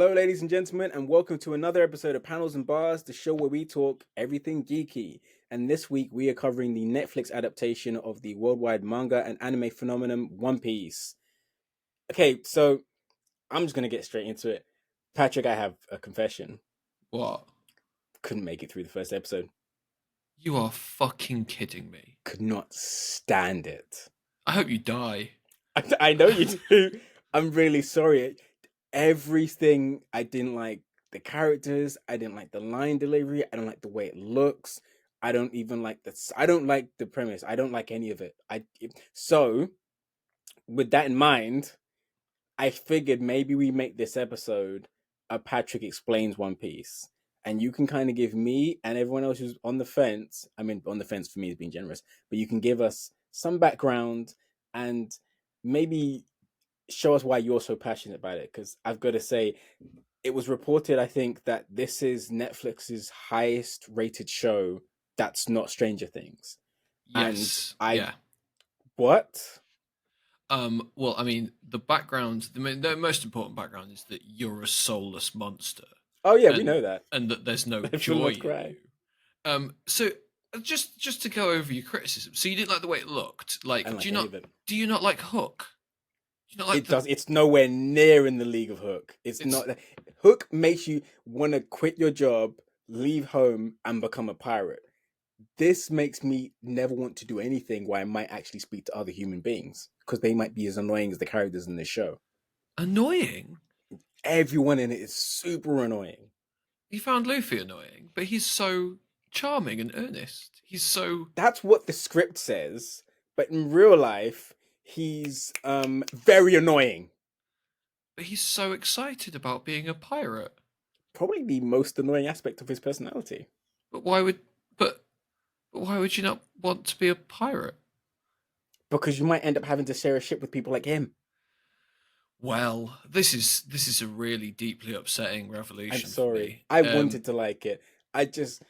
Hello, ladies and gentlemen, and welcome to another episode of Panels and Bars, the show where we talk everything geeky. And this week we are covering the Netflix adaptation of the worldwide manga and anime phenomenon One Piece. Okay, so I'm just gonna get straight into it. Patrick, I have a confession. What? Couldn't make it through the first episode. You are fucking kidding me. Could not stand it. I hope you die. I know you do. I'm really sorry. Everything I didn't like the characters, I didn't like the line delivery, I don't like the way it looks. I don't even like I don't like the premise. I don't like any of it. So with that in mind, I figured maybe we make this episode a Patrick explains One Piece. And you can kind of give me and everyone else who's on the fence. I mean, on the fence for me is being generous, but you can give us some background and maybe show us why you're so passionate about it. Because I've got to say, it was reported, I think, that this is Netflix's highest rated show that's not Stranger Things. And Yes. I, Yeah. what? Well, I mean, the background, the most important background is that you're a soulless monster, Oh, yeah, we and know that. and that there's no Everyone joy wants in to cry. you. So just to go over your criticism. So you didn't like the way it looked. I Like, don't like any of it. do you not like Hook? Do you not like It does. It's nowhere near in the league of Hook. It's it's not. Hook makes you want to quit your job, leave home, and become a pirate. This makes me never want to do anything where I might actually speak to other human beings because they might be as annoying as the characters in this show. annoying. Everyone in it is super annoying. You found Luffy annoying, but he's so charming and earnest. He's so That's what the script says, but in real life, he's very annoying. But he's so excited about being a pirate. Probably the most annoying aspect of his personality. But why would but, but why would you not want to be a pirate? Because you might end up having to share a ship with people like him. Well, this is a really deeply upsetting I'm revelation for sorry. me. I wanted to like it. I just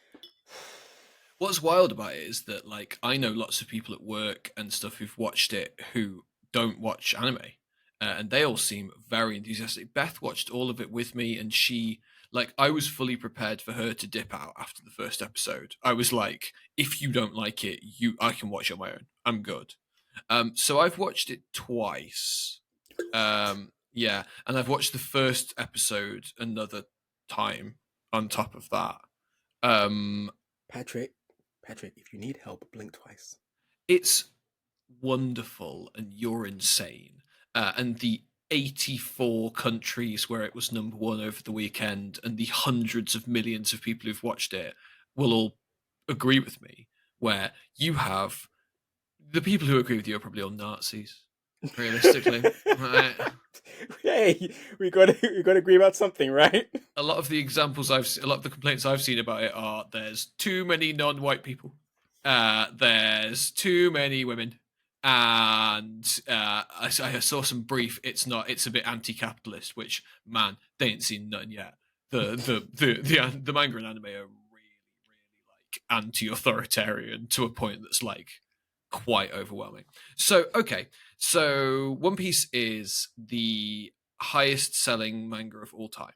What's wild about it is that like I know lots of people at work and stuff who've watched it who don't watch anime, and they all seem very enthusiastic. Beth watched all of it with me, and she like I was fully prepared for her to dip out after the first episode. I was like, if you don't like it, I can watch it on my own. I'm good. So I've watched it twice. Yeah, and I've watched the first episode another time on top of that. Um, Patrick, Patrick, if you need help, blink twice. it's wonderful and you're insane. And the 84 countries where it was number one over the weekend and the hundreds of millions of people who've watched it will all agree with me. Where you have the people who agree with you are probably all Nazis, realistically. Right? Hey, we got to agree about something, right? A lot of the examples a lot of the complaints I've seen about it are there's too many non-white people, there's too many women, and I saw some brief. It's a bit anti-capitalist, which man they ain't seen nothing yet. The manga and anime are really like anti-authoritarian to a point that's like quite overwhelming. So okay, so One Piece is the highest selling manga of all time.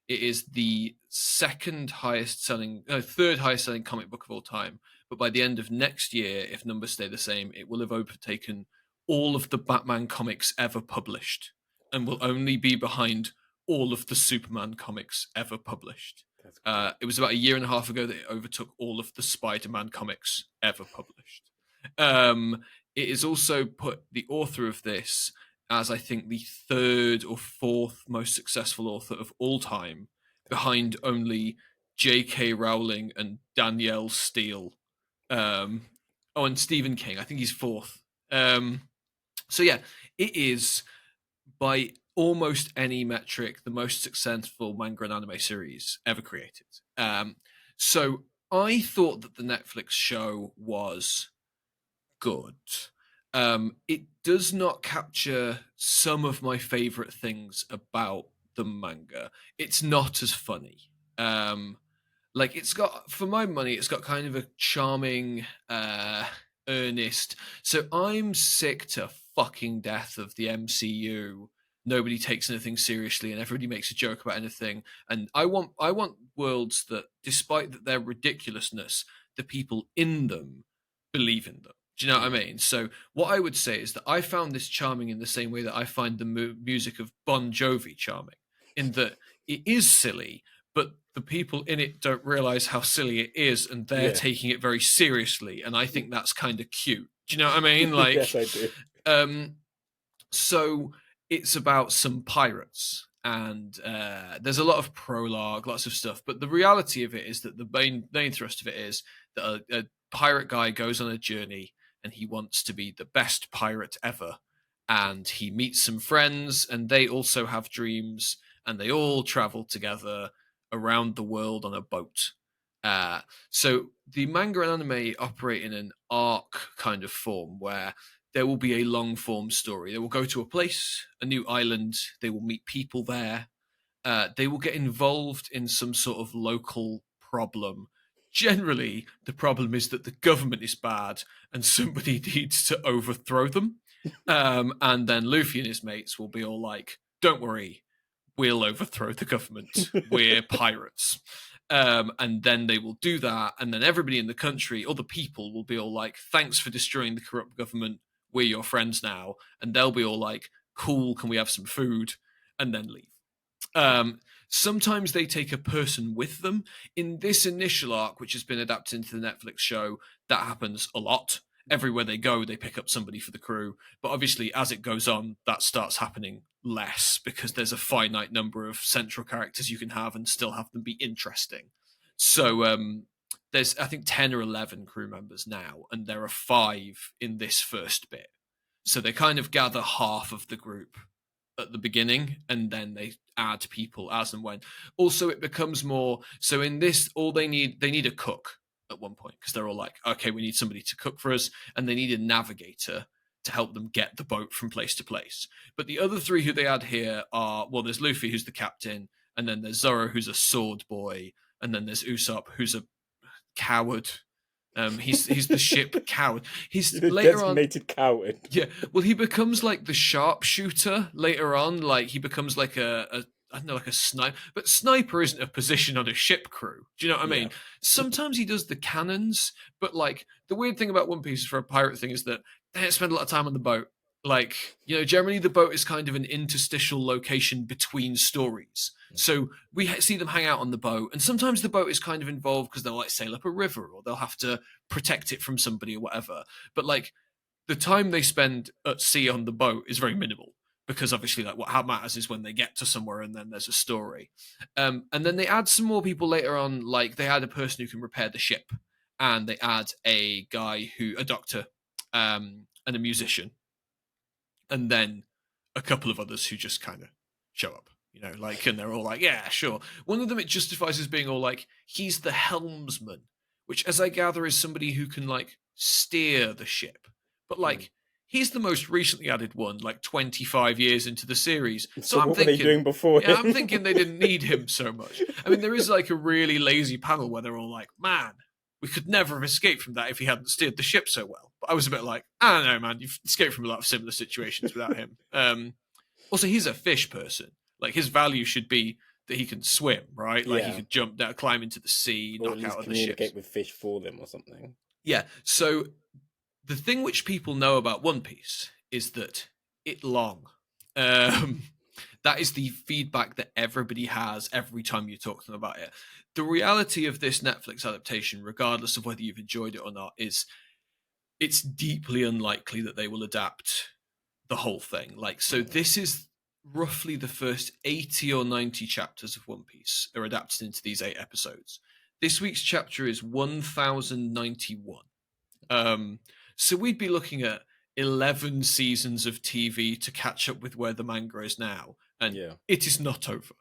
It is the third highest selling comic book of all time. But by the end of next year, if numbers stay the same, it will have overtaken all of the Batman comics ever published and will only be behind all of the Superman comics ever published. That's great. It was about a year and a half ago that it overtook all of the Spider-Man comics ever published. Um, it is also put the author of this as I think the third or fourth most successful author of all time, behind only J.K. Rowling and Danielle Steele. And Stephen King. I think he's fourth. So yeah, it is by almost any metric the most successful manga and anime series ever created. So I thought that the Netflix show was good. It does not capture some of my favorite things about the manga. It's not as funny. Like it's got, for my money, it's got kind of a charming, earnest. So I'm sick to fucking death of the MCU nobody takes anything seriously and everybody makes a joke about anything. And I want worlds that, despite that their ridiculousness, the people in them believe in them. Do you know what I Mm. mean? So what I would say is that I found this charming in the same way that I find the music of Bon Jovi charming, in that it is silly, but the people in it don't realize how silly it is, and they're Yeah. taking it very seriously. And I think that's kind of cute. Do you know what I mean? Yes, Like, I do. um, so it's about some pirates, and there's a lot of prologue, lots of stuff. But the reality of it is that the main thrust of it is that a pirate guy goes on a journey, and he wants to be the best pirate ever. And he meets some friends, and they also have dreams, and they all travel together around the world on a boat. Uh, so the manga and anime operate in an arc kind of form where there will be a long form story. They will go to a place, a new island. They will meet people there. They will get involved in some sort of local problem. Generally, the problem is that the government is bad and somebody needs to overthrow them. And then Luffy and his mates will be all like, "Don't worry, we'll overthrow the government. We're pirates." And then they will do that. And then everybody in the country, other people, will be all like, "Thanks for destroying the corrupt government. We're your friends now." And they'll be all like, "Cool, can we have some food?" And then leave. Um, Sometimes they take a person with them. In this initial arc, which has been adapted into the Netflix show, that happens a lot. Everywhere they go, they pick up somebody for the crew. But obviously, as it goes on, that starts happening less because there's a finite number of central characters you can have and still have them be interesting. So there's, I think, 10 or 11 crew members now, and there are 5 in this first bit. So they kind of gather half of the group at the beginning, and then they add people as and when. Also, it becomes more so in this, all they need a cook at one point, because they're all like, okay, we need somebody to cook for us, and they need a navigator to help them get the boat from place to place. But the other 3 who they add here are, well, there's Luffy, who's the captain, and then there's Zoro, who's a sword boy, and then there's Usopp, who's a coward. He's the ship coward. He's The later on, designated coward. yeah, well, he becomes like the sharpshooter later on. Like he becomes like a I don't know, like a sniper. But sniper isn't a position on a ship crew. Do you know what I Yeah. mean? Sometimes he does the cannons, but like the weird thing about One Piece for a pirate thing is that they don't spend a lot of time on the boat. Like, generally the boat is kind of an interstitial location between stories. So we see them hang out on the boat, and sometimes the boat is kind of involved because they'll like sail up a river or they'll have to protect it from somebody or whatever. But like the time they spend at sea on the boat is very minimal because obviously like what matters is when they get to somewhere and then there's a story. And then they add some more people later on, like they add a person who can repair the ship, and they add a doctor, and a musician, and then a couple of others who just kind of show up, like, and they're all like, yeah, sure. One of them it justifies as being all like, he's the helmsman, which, as I gather, is somebody who can like steer the ship. But like, he's the most recently added one, like 25 years into the series. So I'm what were they thinking, doing before yeah, him? I'm thinking they didn't need him so much. I mean, there is like a really lazy panel where they're all like, man, we could never have escaped from that if he hadn't steered the ship so well. But I was a bit like, I don't know, man, you've escaped from a lot of similar situations without him. Also, he's a fish person. Like, his value should be that he can swim, right? Like, he Yeah. could jump down, climb into the sea, Or at knock least out other ships. communicate with fish for them or something. Yeah. So the thing which people know about One Piece is that it's long. That is the feedback that everybody has every time you talk to them about it. The reality of this Netflix adaptation, regardless of whether you've enjoyed it or not, is it's deeply unlikely that they will adapt the whole thing. Like, so this is roughly the first 80 or 90 chapters of One Piece are adapted into these 8 episodes. This week's chapter is 1091. So we'd be looking at 11 seasons of TV to catch up with where the manga is now, and it is not over.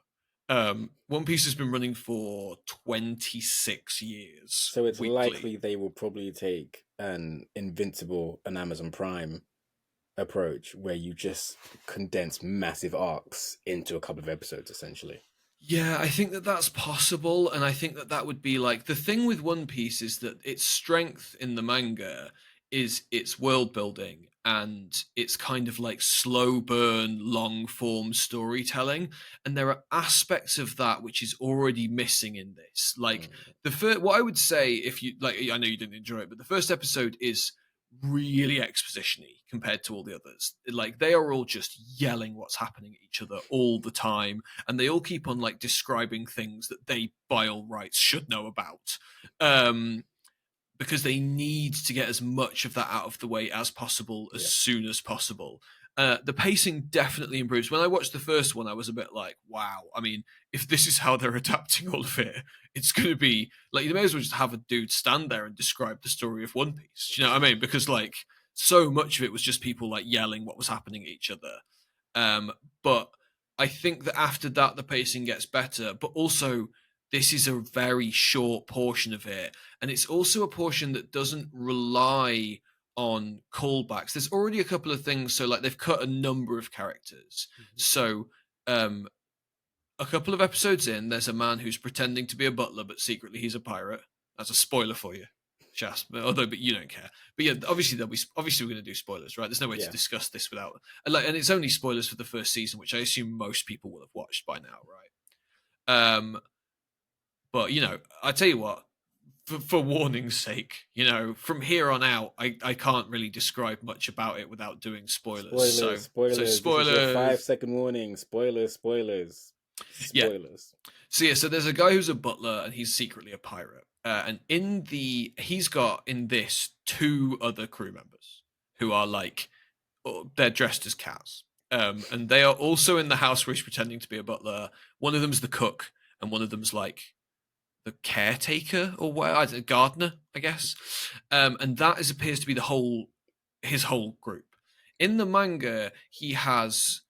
One Piece has been running for 26 years. So it's weekly. Likely they will probably take an Invincible and Amazon Prime approach where you just condense massive arcs into a couple of episodes, essentially. Yeah, I think that that's possible, and I think that that would be like the thing with One Piece is that its strength in the manga is its world building and it's kind of like slow burn, long form storytelling. And there are aspects of that which is already missing in this. Like Mm. the first, what I would say, if you like, I know you didn't enjoy it, but the first episode is really exposition-y compared to all the others. Like they are all just yelling what's happening at each other all the time, and they all keep on like describing things that they, by all rights, should know about. Um, because they need to get as much of that out of the way as possible as Yeah. soon as possible. The pacing definitely improves. When I watched the first one, I was a bit like, wow. I mean, if this is how they're adapting all of it, it's going to be like, you may as well just have a dude stand there and describe the story of One Piece. Do you know what I mean? Because like so much of it was just people like yelling what was happening at each other. But I think that after that, the pacing gets better, but also this is a very short portion of it. And it's also a portion that doesn't rely on callbacks. There's already a couple of things. So, like, they've cut a number of characters. Mhm. So, a couple of episodes in, there's a man who's pretending to be a butler, but secretly he's a pirate. That's a spoiler for you, Jas. But you don't care. But yeah, obviously obviously we're going to do spoilers, right? There's no way to Yeah. discuss this without and it's only spoilers for the first season, which I assume most people will have watched by now, right? But I tell you what, for warning's sake, from here on out, I can't really describe much about it without doing spoilers. Spoilers, So spoilers. This is your spoilers. 5 second warning. Spoilers, spoilers, Yeah. spoilers. So there's a guy who's a butler and he's secretly a pirate. And he's got in this 2 other crew members who are like, they're dressed as cats. And they are also in the house where he's pretending to be a butler. One of them's the cook, and one of them's like the caretaker or what, gardener, I guess. And that appears to be his whole group. In the manga, he has,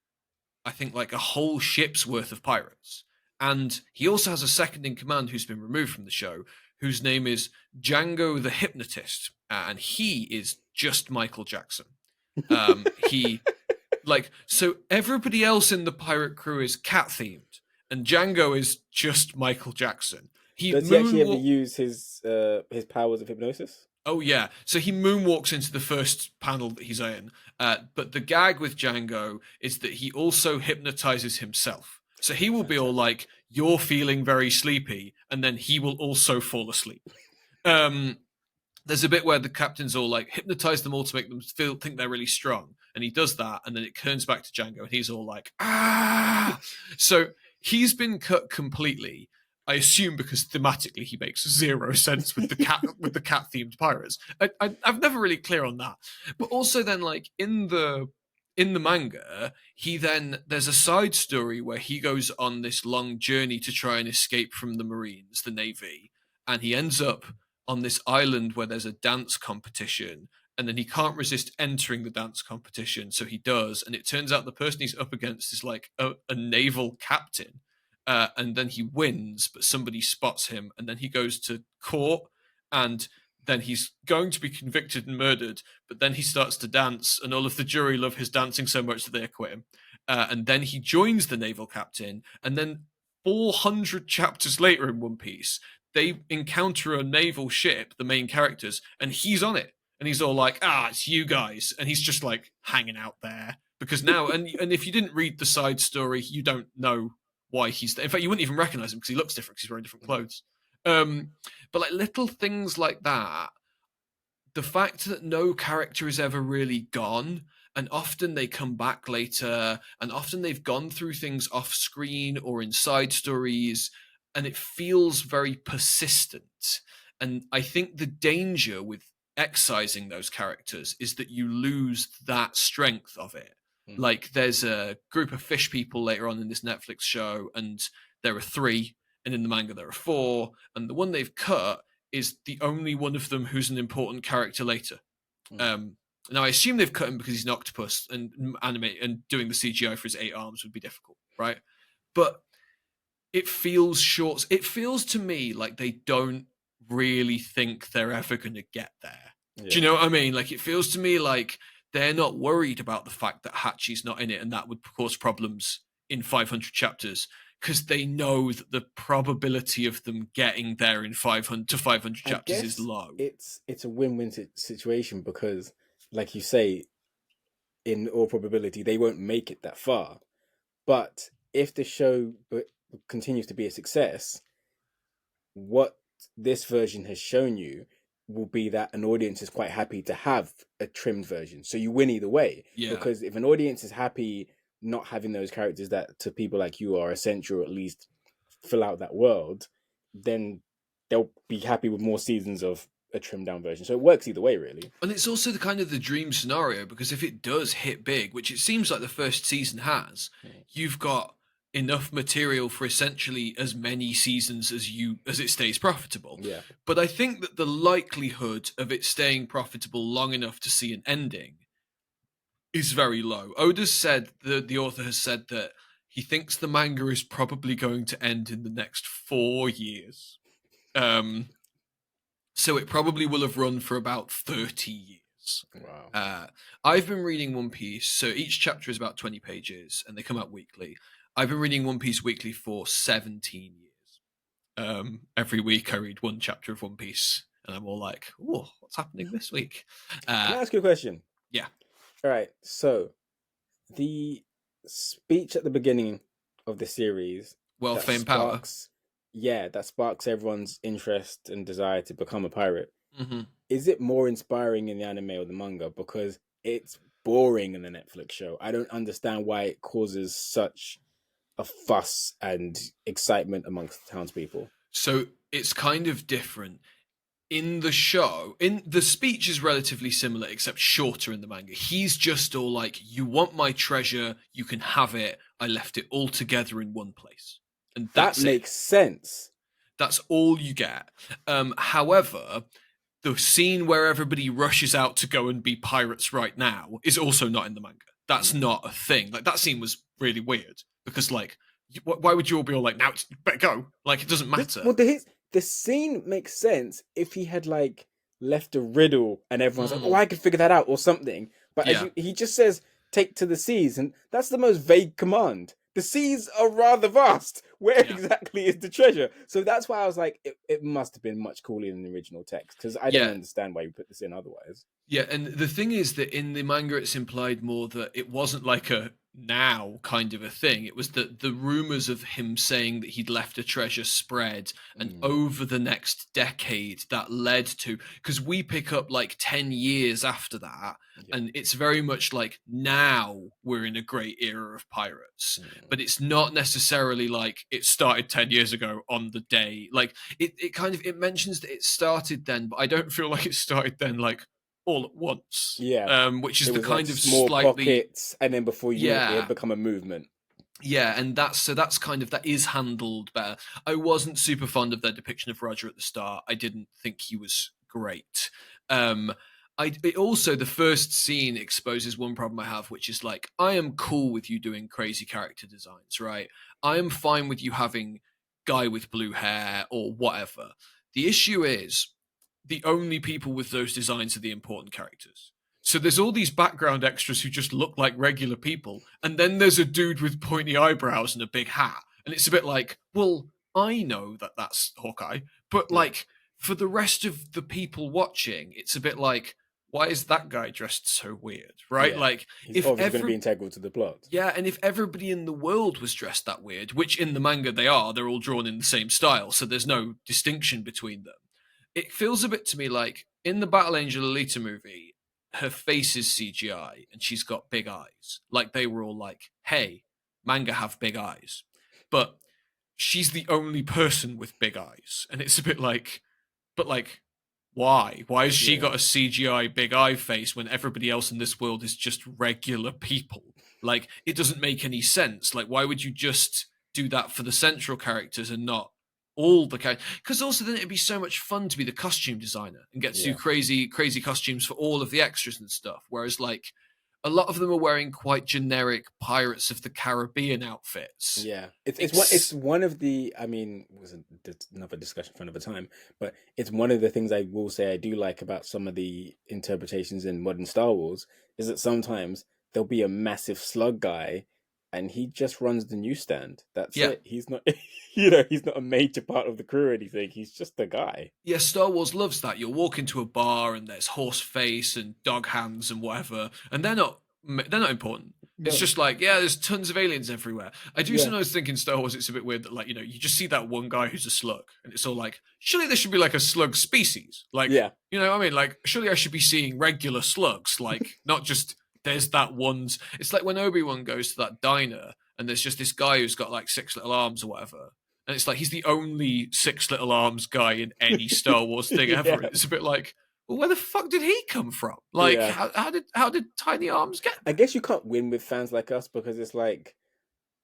I think, like a whole ship's worth of pirates. And he also has a second in command who's been removed from the show, whose name is Django the Hypnotist. And he is just Michael Jackson. He so everybody else in the pirate crew is cat themed, and Django is just Michael Jackson. He Does he actually ever moonwalk. use his powers of hypnosis? Oh yeah, so he moonwalks into the first panel that he's in. But the gag with Django is that he also hypnotizes himself. So he will be all like, "You're feeling very sleepy," and then he will also fall asleep. There's a bit where the captain's all like, hypnotize them all to make them think they're really strong, and he does that, and then it turns back to Django, and he's all like, ah. So he's been cut completely. I assume because thematically he makes zero sense with the cat themed pirates. I've never really clear on that, but also then like in the manga, there's a side story where he goes on this long journey to try and escape from the Marines, the Navy, and he ends up on this island where there's a dance competition, and then he can't resist entering the dance competition, so he does, and it turns out the person he's up against is like a naval captain, and then he wins, but somebody spots him, and then he goes to court, and then he's going to be convicted and murdered, but then he starts to dance, and all of the jury love his dancing so much that they acquit him, and then he joins the naval captain, and then 400 chapters later in One Piece, they encounter a naval ship, the main characters, and he's on it. And he's all like, it's you guys. And he's just like hanging out there. Because now, and if you didn't read the side story, you don't know why he's there. In fact, you wouldn't even recognize him because he looks different because he's wearing different clothes. But like little things like that, the fact that no character is ever really gone, and often they come back later, and often they've gone through things off screen or in side stories, and it feels very persistent. And I think the danger with excising those characters is that you lose that strength of it. Mm. Like there's a group of fish people later on in this Netflix show, and there are 3, and in the manga there are 4, and the one they've cut is the only one of them who's an important character later. Now I assume they've cut him because he's an octopus, and animate and doing the CGI for his 8 arms would be difficult, right? But it feels short. It feels to me like they don't really think they're ever going to get there. Yeah. Do you know what I mean? Like it feels to me like they're not worried about the fact that Hachi's not in it, and that would cause problems in 500 chapters, because they know that the probability of them getting there in 500 to 500 chapters is low. It's a win-win situation because, like you say, in all probability, they won't make it that far. But if the show continues to be a success, what this version has shown you will be that an audience is quite happy to have a trimmed version. So you win either way. Yeah. Because if an audience is happy not having those characters that to people like you are essential, or at least fill out that world, then they'll be happy with more seasons of a trimmed down version. So it works either way, really. And it's also the kind of the dream scenario, because if it does hit big, which it seems like the first season has, you've got enough material for essentially as many seasons as it stays profitable. Yeah. But I think that the likelihood of it staying profitable long enough to see an ending is very low. Oda's said, the author has said that he thinks the manga is probably going to end in the next 4 years. So it probably will have run for about 30 years. Wow. I've been reading One Piece, so each chapter is about 20 pages, and they come out weekly. I've been reading One Piece weekly for 17 years. Every week I read one chapter of One Piece, and I'm all like, "Oh, what's happening this week?" Can I ask you a question? Yeah. All right. So the speech at the beginning of the series, Well, that fame, power. sparks, yeah, that sparks everyone's interest and desire to become a pirate. Mm-hmm. Is it more inspiring in the anime or the manga? Because it's boring in the Netflix show. I don't understand why it causes such a fuss and excitement amongst townspeople. So it's kind of different. In the show, in the speech is relatively similar, except shorter in the manga. He's just all like, "You want my treasure, you can have it. I left it all together in one place." And That that's makes it. sense. That's all you get. However, the scene where everybody rushes out to go and be pirates right now is also not in the manga. That's not a thing. Like, that scene was really weird because, like, why would you all be all like, "Now it's better go"? Like, it doesn't matter. The scene makes sense if he had like left a riddle and everyone's like, "Oh, Mm. I could figure that out" or something. But Yeah. he just says, "Take to the seas," and that's the most vague command. The seas are rather vast. Where Yeah. exactly is the treasure? So that's why I was like, it must have been much cooler than the original text, because I don't Yeah. understand why you put this in otherwise. Yeah, and the thing is that in the manga, it's implied more that it wasn't like a now kind of a thing. It was that the rumors of him saying that he'd left a treasure spread, and over the next decade, that led to, because we pick up like 10 years after that, and it's very much like now we're in a great era of pirates, but it's not necessarily like it started 10 years ago on the day. Like it kind of, it mentions that it started then, but I don't feel like it started then like all at once. Yeah. Which is It the was kind like of small slightly pockets, and then before you it yeah had become a movement. yeah, and that's kind of, that is handled better. I wasn't super fond of their depiction of Roger at the start. I didn't think he was great. It also, the first scene exposes one problem I have, which is like, I am cool with you doing crazy character designs, right? I am fine with you having guy with blue hair or whatever. The issue is the only people with those designs are the important characters. So there's all these background extras who just look like regular people, and then there's a dude with pointy eyebrows and a big hat, and it's a bit like, well, I know that that's Hawkeye, but like for the rest of the people watching, it's a bit like, why is that guy dressed so weird, right? Yeah. Like, He's if obviously going to every be integral to the plot. yeah, and if everybody in the world was dressed that weird, which in the manga they are, they're all drawn in the same style, so there's no distinction between them. It feels a bit to me like in the Battle Angel Alita movie, her face is CGI and she's got big eyes. Like they were all like, "Hey, manga have big eyes," but she's the only person with big eyes, and it's a bit like, but like, why? Why has she got a CGI big eye face when everybody else in this world is just regular people? Like, it doesn't make any sense. Like, why would you just do that for the central characters and not all the characters? Because also then it'd be so much fun to be the costume designer and get to do crazy costumes for all of the extras and stuff. Whereas, like, a lot of them are wearing quite generic Pirates of the Caribbean outfits. Yeah, it's one of the. I mean, it was another discussion for another time, but it's one of the things I will say I do like about some of the interpretations in modern Star Wars is that sometimes there'll be a massive slug guy, and he just runs the newsstand. That's it. He's not, he's not a major part of the crew or anything. He's just a guy. Yeah, Star Wars loves that. You'll walk into a bar and there's horse face and dog hands and whatever, and they're not they're not important. It's No. just like, yeah, there's tons of aliens everywhere. I do Yeah. sometimes think in Star Wars it's a bit weird that, like, you just see that one guy who's a slug, and it's all like, surely there should be like a slug species. Like, Yeah. what I mean? Like, surely I should be seeing regular slugs, like, not just there's that one's. It's like when Obi-Wan goes to that diner and there's just this guy who's got like 6 little arms or whatever. And it's like he's the only 6 little arms guy in any Star Wars thing ever. Yeah. And it's a bit like, well, where the fuck did he come from? Like, Yeah. how did tiny arms get I there? guess you can't win with fans like us because it's like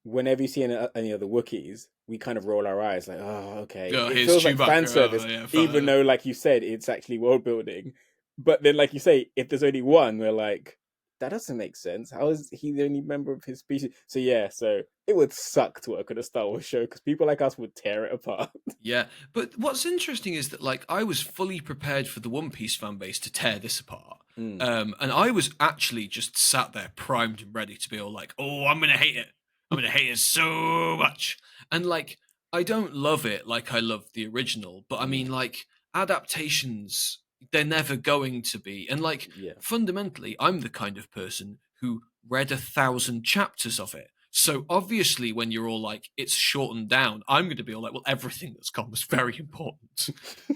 whenever you see any other Wookiees, we kind of roll our eyes like, oh, okay. Oh, It here's feels like fan Chewbacca. Oh, service, yeah, even though, like you said, it's actually world building. But then, like you say, if there's only one, we're like, that doesn't make sense. How is he the only member of his species? So yeah, so it would suck to work on a Star Wars show because people like us would tear it apart. Yeah, but what's interesting is that, like, I was fully prepared for the One Piece fan base to tear this apart. Mm, And I was actually just sat there primed and ready to be all like, oh, I'm gonna hate it. I'm gonna hate it so much. And like, I don't love it like I love the original, but I mm, mean, like, adaptations, they're never going to be. And like, yeah. fundamentally, I'm the kind of person who read 1,000 chapters of it. So obviously, when you're all like, it's shortened down, I'm going to be all like, well, everything that's gone was very important.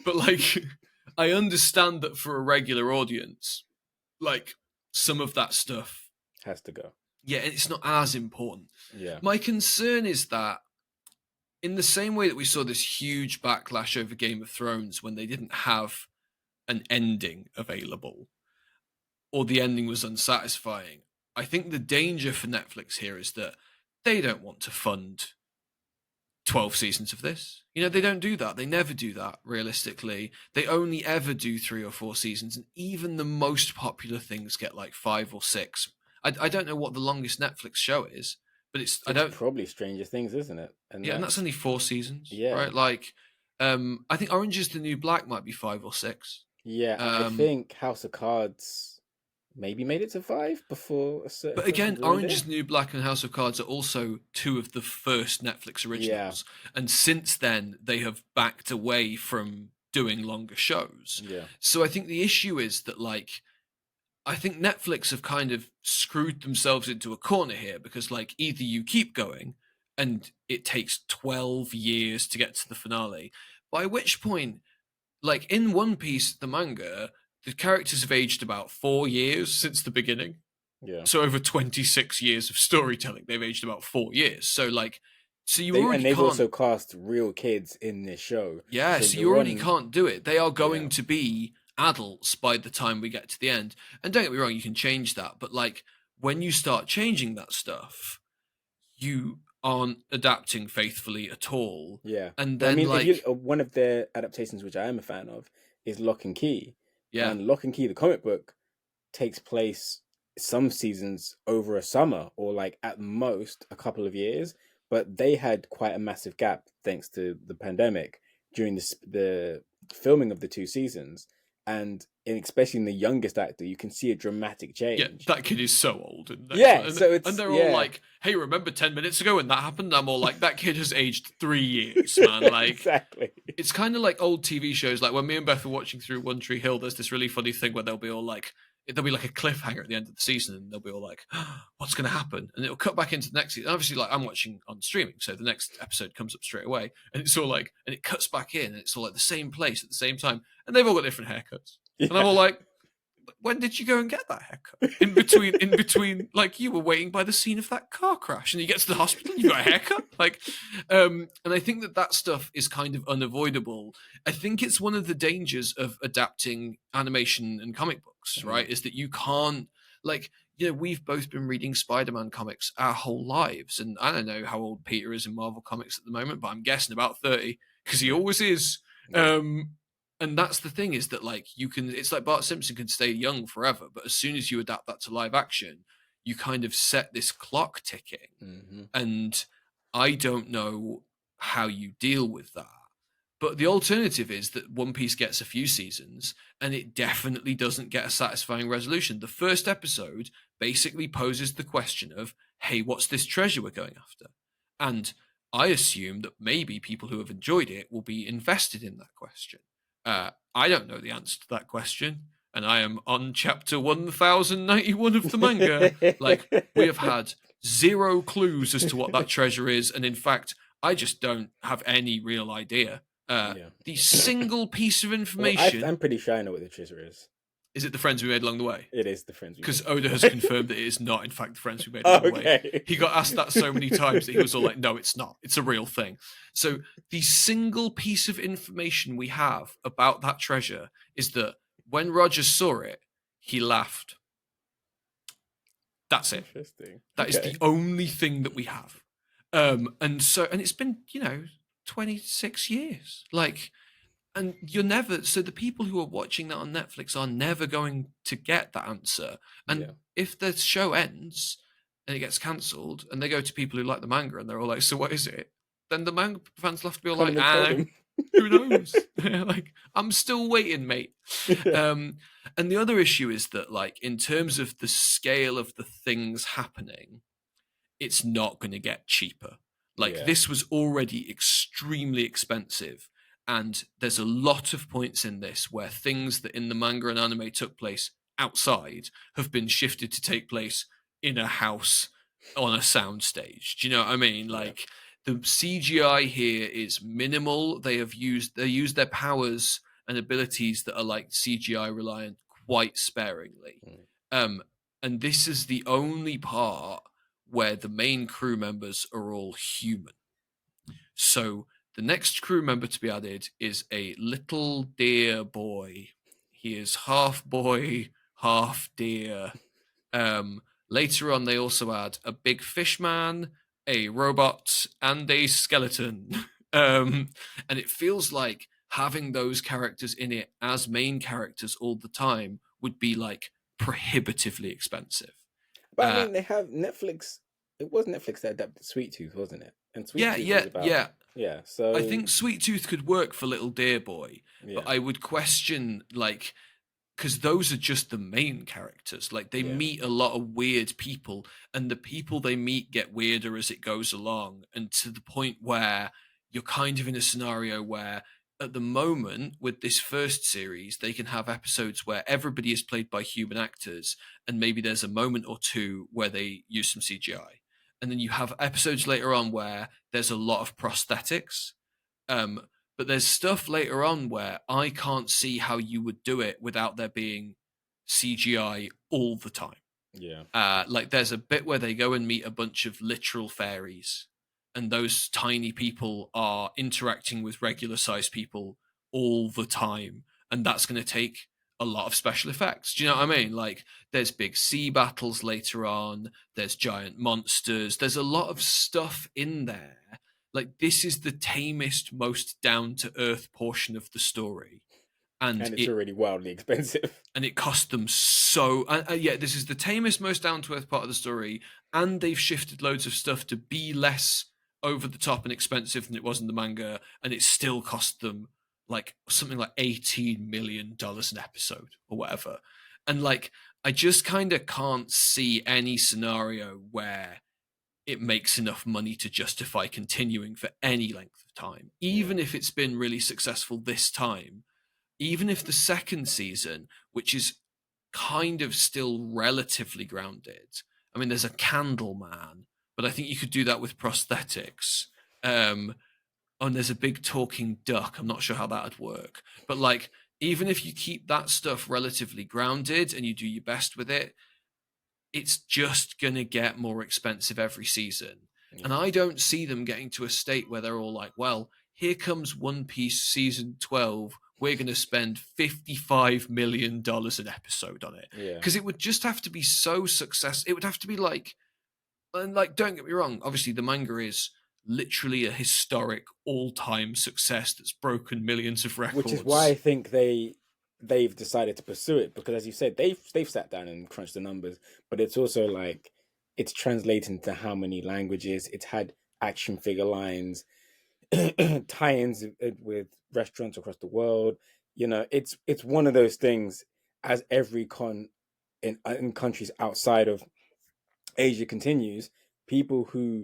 But like, I understand that for a regular audience, like, some of that stuff, Has to go. yeah, it's not as important. Yeah. My concern is that in the same way that we saw this huge backlash over Game of Thrones when they didn't have an ending available, or the ending was unsatisfying, I think the danger for Netflix here is that they don't want to fund 12 seasons of this. They don't do that. They never do that, realistically. They only ever do 3 or 4 seasons, and even the most popular things get like 5 or 6. I don't know what the longest Netflix show is, but I It's don't. probably Stranger Things, isn't it? And Yeah, and that's that's only 4 seasons, yeah. right? Like, I think Orange is the New Black might be 5 or 6. Yeah, I Um, think House of Cards maybe made it to five before a certain But person again, ruined Orange it. is the New Black and House of Cards are also two of the first Netflix Yeah, originals. And since then, they have backed away from doing longer shows. yeah, So I think the issue is that, like, I think Netflix have kind of screwed themselves into a corner here because, like, either you keep going and it takes 12 years to get to the finale, by which point, like, in One Piece, the manga, the characters have aged about 4 years since the beginning. yeah. So over 26 years of storytelling, they've aged about 4 years. So like, so you They and already they've can't. also cast real kids in this show, Yeah, so so the you already one, can't do it. They are yeah, going to be adults by the time we get to the end. And don't get me wrong, you can change that, but like, when you start changing that stuff, you aren't adapting faithfully at all. yeah. And Well, I then mean, if you like, one of their adaptations, which I am a fan of, is Lock and Key, yeah, and Lock and Key, the comic book, takes place some seasons over a summer or like at most a couple of years, but they had quite a massive gap thanks to the pandemic during the filming of the two seasons, and especially in the youngest actor you can see a dramatic yeah, change. that kid is so old, Yeah, so and it's they're all yeah. like, "Hey, remember 10 minutes ago when that happened?" I'm all like, "That kid has aged 3 years, man." Like, Exactly. it's kind of like old TV shows. Like when me and Beth were watching through One Tree Hill, there's this really funny thing where they'll be all like, there'll be like a cliffhanger at the end of the season, and they'll be all like, "What's going to happen?" And it'll cut back into the next season. And obviously, like I'm watching on streaming, so the next episode comes up straight away, and it's all like, and it cuts back in, and it's all like the same place at the same time, and they've all got different haircuts, and I'm Yeah. all like, when did you go and get that haircut? In between, like you were waiting by the scene of that car crash, and you get to the hospital, and you got a haircut. Like, and I think that stuff is kind of unavoidable. I think it's one of the dangers of adapting animation and comic books, Mm, right? Is that you can't, like, we've both been reading Spider-Man comics our whole lives, and I don't know how old Peter is in Marvel comics at the moment, but I'm guessing about 30 because he yeah. always is. Yeah. Um, and that's the thing, is that like it's like Bart Simpson can stay young forever, but as soon as you adapt that to live action, you kind of set this clock ticking. Hmm. And I don't know how you deal with that. But the alternative is that One Piece gets a few seasons and it definitely doesn't get a satisfying resolution. The first episode basically poses the question of, hey, what's this treasure we're going after? And I assume that maybe people who have enjoyed it will be invested in that question. I don't know the answer to that question. and I am on chapter 1091 of the manga. Like, we have had zero clues as to what that treasure is, and in fact, I just don't have any real idea. Yeah. The single piece of Well, information I'm pretty sure I know what the treasure is. is it the friends we made along the way? It is the friends we Because made. Oda has confirmed that it is not, in fact, the friends we made along the way. Okay. He got asked that so many times that he was all like, no, it's not. It's a real thing. So the single piece of information we have about that treasure is that when Roger saw it, he laughed. That's it. Interesting. That is the only thing that we have. And it's been, 26 years. Like, and you're never, so the people who are watching that on Netflix are never going to get that answer. And if the show ends and it gets cancelled and they go to people who like the manga and they're all like, so what is it? Then the manga fans will have to be all like, who knows? Like, I'm still waiting, mate. And the other issue is that, like, in terms of the scale of the things happening, it's not going to get cheaper. Like, this was already extremely expensive. And there's a lot of points in this where things that in the manga and anime took place outside have been shifted to take place in a house on a soundstage. Do you know what I mean? Like, the CGI here is minimal. They use their powers and abilities that are like CGI reliant quite sparingly. And this is the only part where the main crew members are all human. So the next crew member to be added is a little deer boy. He is half boy, half deer. Later on, they also add a big fish man, a robot, and a skeleton. And it feels like having those characters in it as main characters all the time would be like prohibitively expensive. But I mean, they have Netflix. It was Netflix that adapted Sweet Tooth, wasn't it? And Sweet Tooth was about So I think Sweet Tooth could work for Little Deer Boy, yeah. but I would question, like, because those are just the main characters. Like, they meet a lot of weird people, and the people they meet get weirder as it goes along, and to the point where you're kind of in a scenario where, at the moment, with this first series, they can have episodes where everybody is played by human actors, and maybe there's a moment or two where they use some CGI. And then you have episodes later on where there's a lot of prosthetics. But there's stuff later on where I can't see how you would do it without there being CGI all the time. Yeah. Like, there's a bit where they go and meet a bunch of literal fairies, and those tiny people are interacting with regular sized people all the time. And that's going to take a lot of special effects. Do you know what I mean? Like, there's big sea battles later on, there's giant monsters, there's a lot of stuff in there. Like, this is the tamest, most down to earth portion of the story. And it's already wildly expensive. And it cost them so. This is the tamest, most down to earth part of the story. And they've shifted loads of stuff to be less over the top and expensive than it was in the manga. And it still cost them like something like $18 million an episode or whatever. And like, I just kind of can't see any scenario where it makes enough money to justify continuing for any length of time, even if it's been really successful this time. Even if the second season, which is kind of still relatively grounded, I mean, there's a candle man, but I think you could do that with prosthetics. And there's a big talking duck. I'm not sure how that would work. But like, even if you keep that stuff relatively grounded and you do your best with it, it's just going to get more expensive every season. Yeah. And I don't see them getting to a state where they're all like, well, here comes One Piece season 12. We're going to spend $55 million an episode on it. Because it would just have to be so successful. It would have to be like, and like, don't get me wrong. Obviously, the manga is literally a historic all-time success that's broken millions of records. Which is why I think they've decided to pursue it, because as you said, they've sat down and crunched the numbers, but it's also like it's translating to how many languages. It's had action figure lines, tie-ins with restaurants across the world. You know, it's one of those things. As every con in countries outside of Asia continues, people who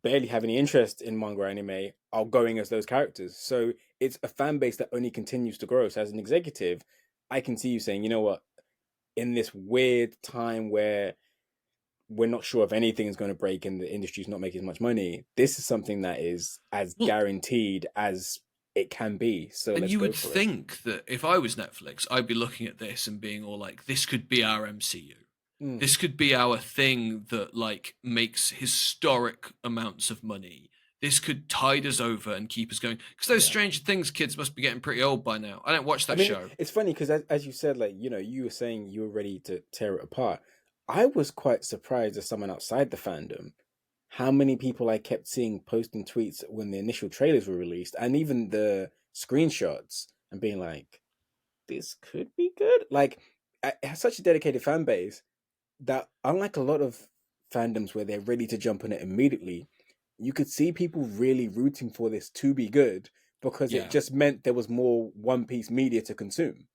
barely have any interest in manga or anime are going as those characters. So it's a fan base that only continues to grow. So as an executive, I can see you saying, you know what, in this weird time where we're not sure if anything's going to break and the industry's not making as much money, this is something that is as Well, guaranteed as it can be. So and let's you go would for it. think that if I was Netflix, I'd be looking at this and being all like, this could be our MCU. Mm, This could be our thing that like makes historic amounts of money. This could tide us over and keep us going. Because those yeah. Stranger Things kids must be getting pretty old by now. I don't watch I that mean, show. it's funny because as you said, like, you know, you were saying you were ready to tear it apart. I was quite surprised as someone outside the fandom how many people I kept seeing posting tweets when the initial trailers were released and even the screenshots and being like, this could be good. Like, it has such a dedicated fan base that, unlike a lot of fandoms where they're ready to jump on it immediately, you could see people really rooting for this to be good because it Yeah. just meant there was more One Piece media to consume.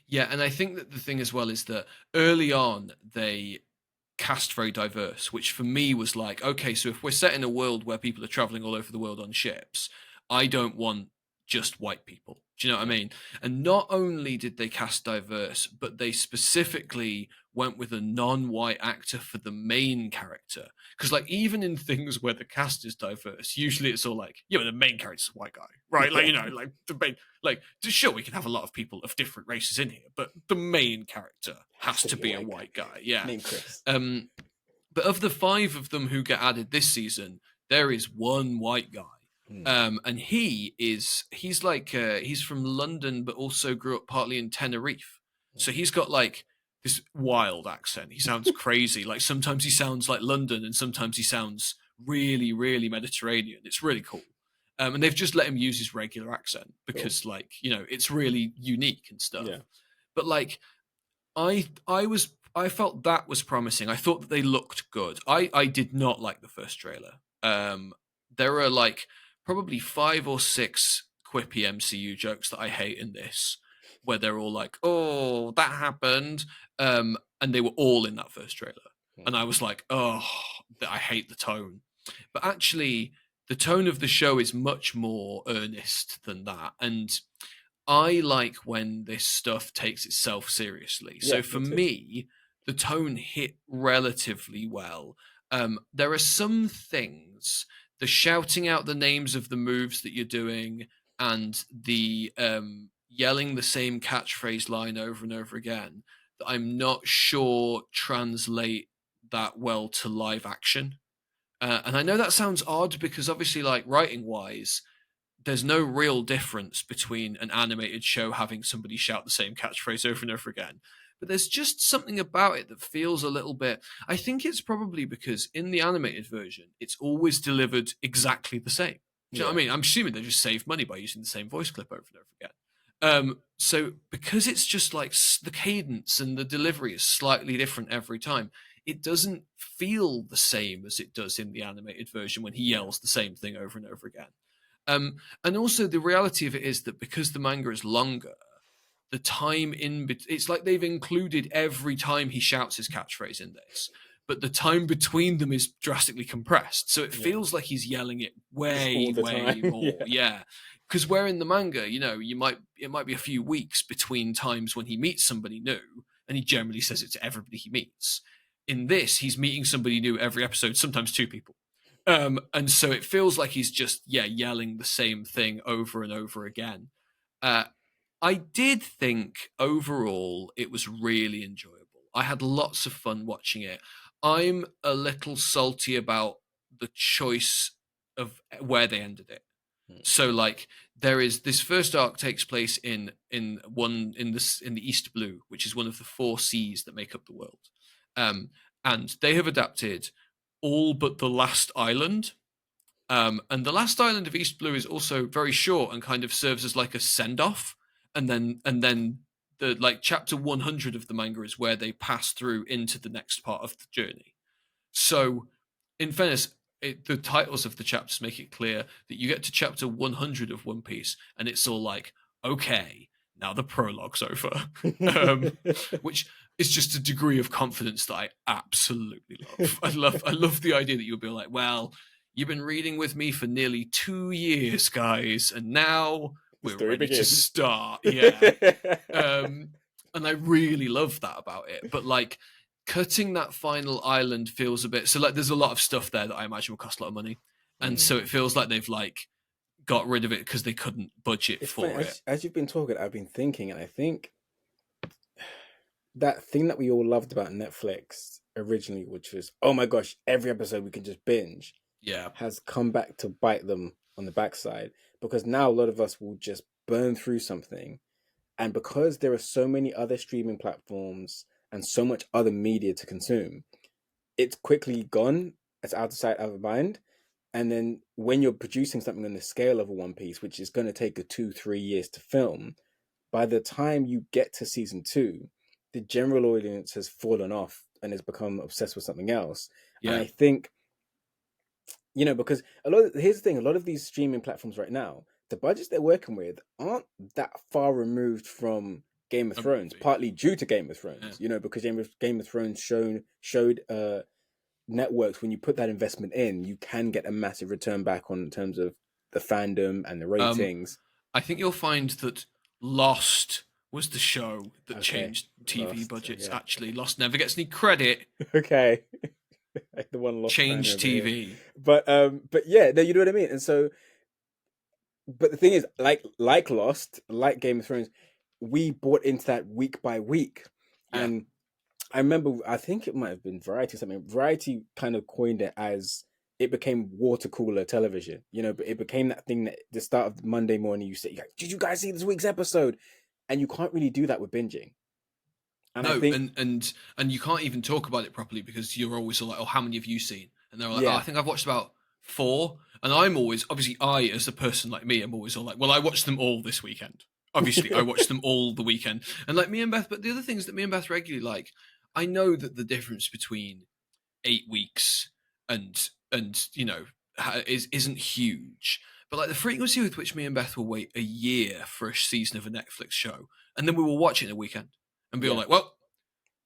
Yeah, and I think that the thing as well is that early on they cast very diverse, which for me was like, okay, so if we're set in a world where people are traveling all over the world on ships, I don't want just white people. Do you know what I Yeah. mean? And not only did they cast diverse, but they specifically went with a non-white actor for the main character. Because like even in things where the cast is diverse, usually it's all like, yeah, but the main character's a white guy, right? Like Yeah. you know, like the main, like sure we can have a lot of people of different races in here, but the main character Has has to to be a be a white guy. white guy. Yeah. Name Chris. Um, but of the five of them who get added this season, there is one white guy. Hmm. And he's like he's from London, but also grew up partly in Tenerife. So he's got like this wild accent. He sounds crazy. Like sometimes he sounds like London, and sometimes he sounds really, really Mediterranean. It's really cool. And they've just let him use his regular accent Cool. because, like, you know, it's really unique and Yeah. stuff. But like, I felt that was promising. I thought that they looked good. I did not like the first trailer. There are like probably 5 or 6 quippy MCU jokes that I hate in this, where they're all like, "Oh, that happened," and they were all in that first trailer, and Hmm. I was like, "Oh, I hate the tone." But actually, the tone of the show is much more earnest than that, and I like when this stuff takes itself seriously. Yeah, So for me too. me, the tone hit relatively well. There are some things, the shouting out the names of the moves that you're doing and the yelling the same catchphrase line over and over again, that I'm not sure translate that well to live action. And I know that sounds odd because obviously, like writing wise, there's no real difference between an animated show having somebody shout the same catchphrase over and over again. But there's just something about it that feels a little bit. I think it's probably because in the animated version, it's always delivered exactly the same. Do you know what I Yeah. mean? I'm assuming they just save money by using the same voice clip over and over again. So because it's just like the cadence and the delivery is slightly different every time, it doesn't feel the same as it does in the animated version when he Yeah. yells the same thing over and over again. And also the reality of it is that because the manga is longer, the time in it's like they've included every time he shouts his catchphrase in this, but the time between them is drastically compressed. So it Yeah. feels like he's yelling it All way, the way time. more. Yeah. Yeah. Because where in the manga, you know, it might be a few weeks between times when he meets somebody new, and he generally says it to everybody he meets. In this, he's meeting somebody new every episode, sometimes 2 people. And so it feels like he's just yelling the same thing over and over again. Uh, I did think overall it was really enjoyable. I had lots of fun watching it. I'm a little salty about the choice of where they ended it. Hmm. So like there is this first arc takes place in the East Blue, which is one of the 4 seas that make up the world. Um, and they have adapted all but the last island, and the last island of East Blue is also very short and kind of serves as like a send off. And then the like chapter 100 of the manga is where they pass through into the next part of the journey. So, in fairness, the titles of the chapters make it clear that you get to chapter 100 of One Piece, and it's all like, okay, now the prologue's over, um, which is just a degree of confidence that I absolutely love. I love the idea that you'll be like, well, you've been reading with me for nearly 2 years, guys, and now The we're story ready to begins. start. Yeah. Um, and I really love that about it. But like cutting that final island feels a bit so like there's a lot of stuff there that I imagine will cost a lot of money, and so Mm. it feels like they've like got rid of it because they couldn't budget It's funny for it. as you've been talking, I've been thinking, and I think that thing that we all loved about Netflix originally, which was, oh my gosh, every episode we can just binge, Yeah. has come back to bite them on the backside, because now a lot of us will just burn through something. And because there are so many other streaming platforms and so much other media to consume, it's quickly gone. It's out of sight, out of mind. And then when you're producing something on the scale of a One Piece, which is going to take a 2-3 years to film, by the time you get to season two, the general audience has fallen off and has become obsessed with something else. And Yeah. I think, because here's the thing, a lot of these streaming platforms right now, the budgets they're working with aren't that far removed from Game of A Thrones, movie. partly due to Game of Yeah. Thrones, because Game of Thrones showed networks, when you put that investment in, you can get a massive return back on in terms of the fandom and the Um, ratings. I think you'll find that Lost was the show that Okay, changed TV Lost, budgets. yeah. Actually, Lost never gets any credit. Okay, the one Lost fan Changed over here, TV. but yeah, no, you know what I mean. And so, but the thing is, like Lost, like Game of Thrones, we bought into that week by week. Yeah. And I remember, I think it might have been Variety or something. Variety kind of coined it as, it became water cooler television. But it became that thing that the start of Monday morning, you say, "Did you guys see this week's episode?" And you can't really do that with binging. And I No, think, and you can't even talk about it properly because you're always all like, "Oh, how many have you seen?" And they're like, "Oh, I yeah, think I've watched about 4." And I'm always, obviously, I as a person like me, I'm always all like, "Well, I watched them all this weekend." Obviously, I watched them all the weekend, and like me and Beth. But the other things that me and Beth regularly like, I know that the difference between 8 weeks and isn't huge. But like the frequency with which me and Beth will wait a year for a season of a Netflix show, and then we will watch it in a weekend and be all yeah, like, "Well,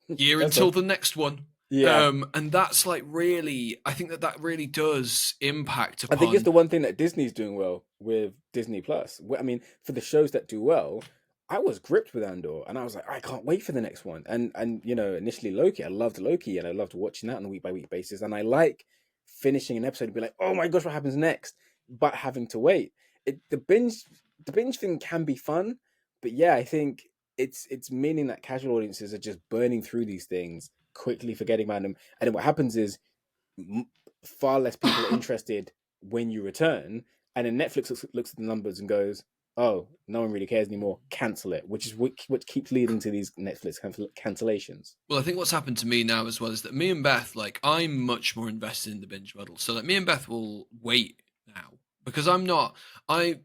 year that's until all. the next one." Yeah, And that's like really, I think that really does impact I think it's upon. the one thing that Disney's doing well with Disney Plus. I mean, for the shows that do well, I was gripped with Andor, and I was like, I can't wait for the next one. And initially Loki, I loved Loki, and I loved watching that on a week by week basis. And I like finishing an episode and be like, oh my gosh, what happens next? But having to wait, the binge thing can be fun, but yeah, I think it's meaning that casual audiences are just burning through these things quickly, forgetting about them. And then what happens is, far less people are interested when you return. And then Netflix looks at the numbers and goes, "Oh, no one really cares anymore. Cancel it," which is what keeps leading to these Netflix cancellations. Well, I think what's happened to me now as well is that me and Beth, like, I'm much more invested in the binge model. So, like, me and Beth will wait now because I'm not.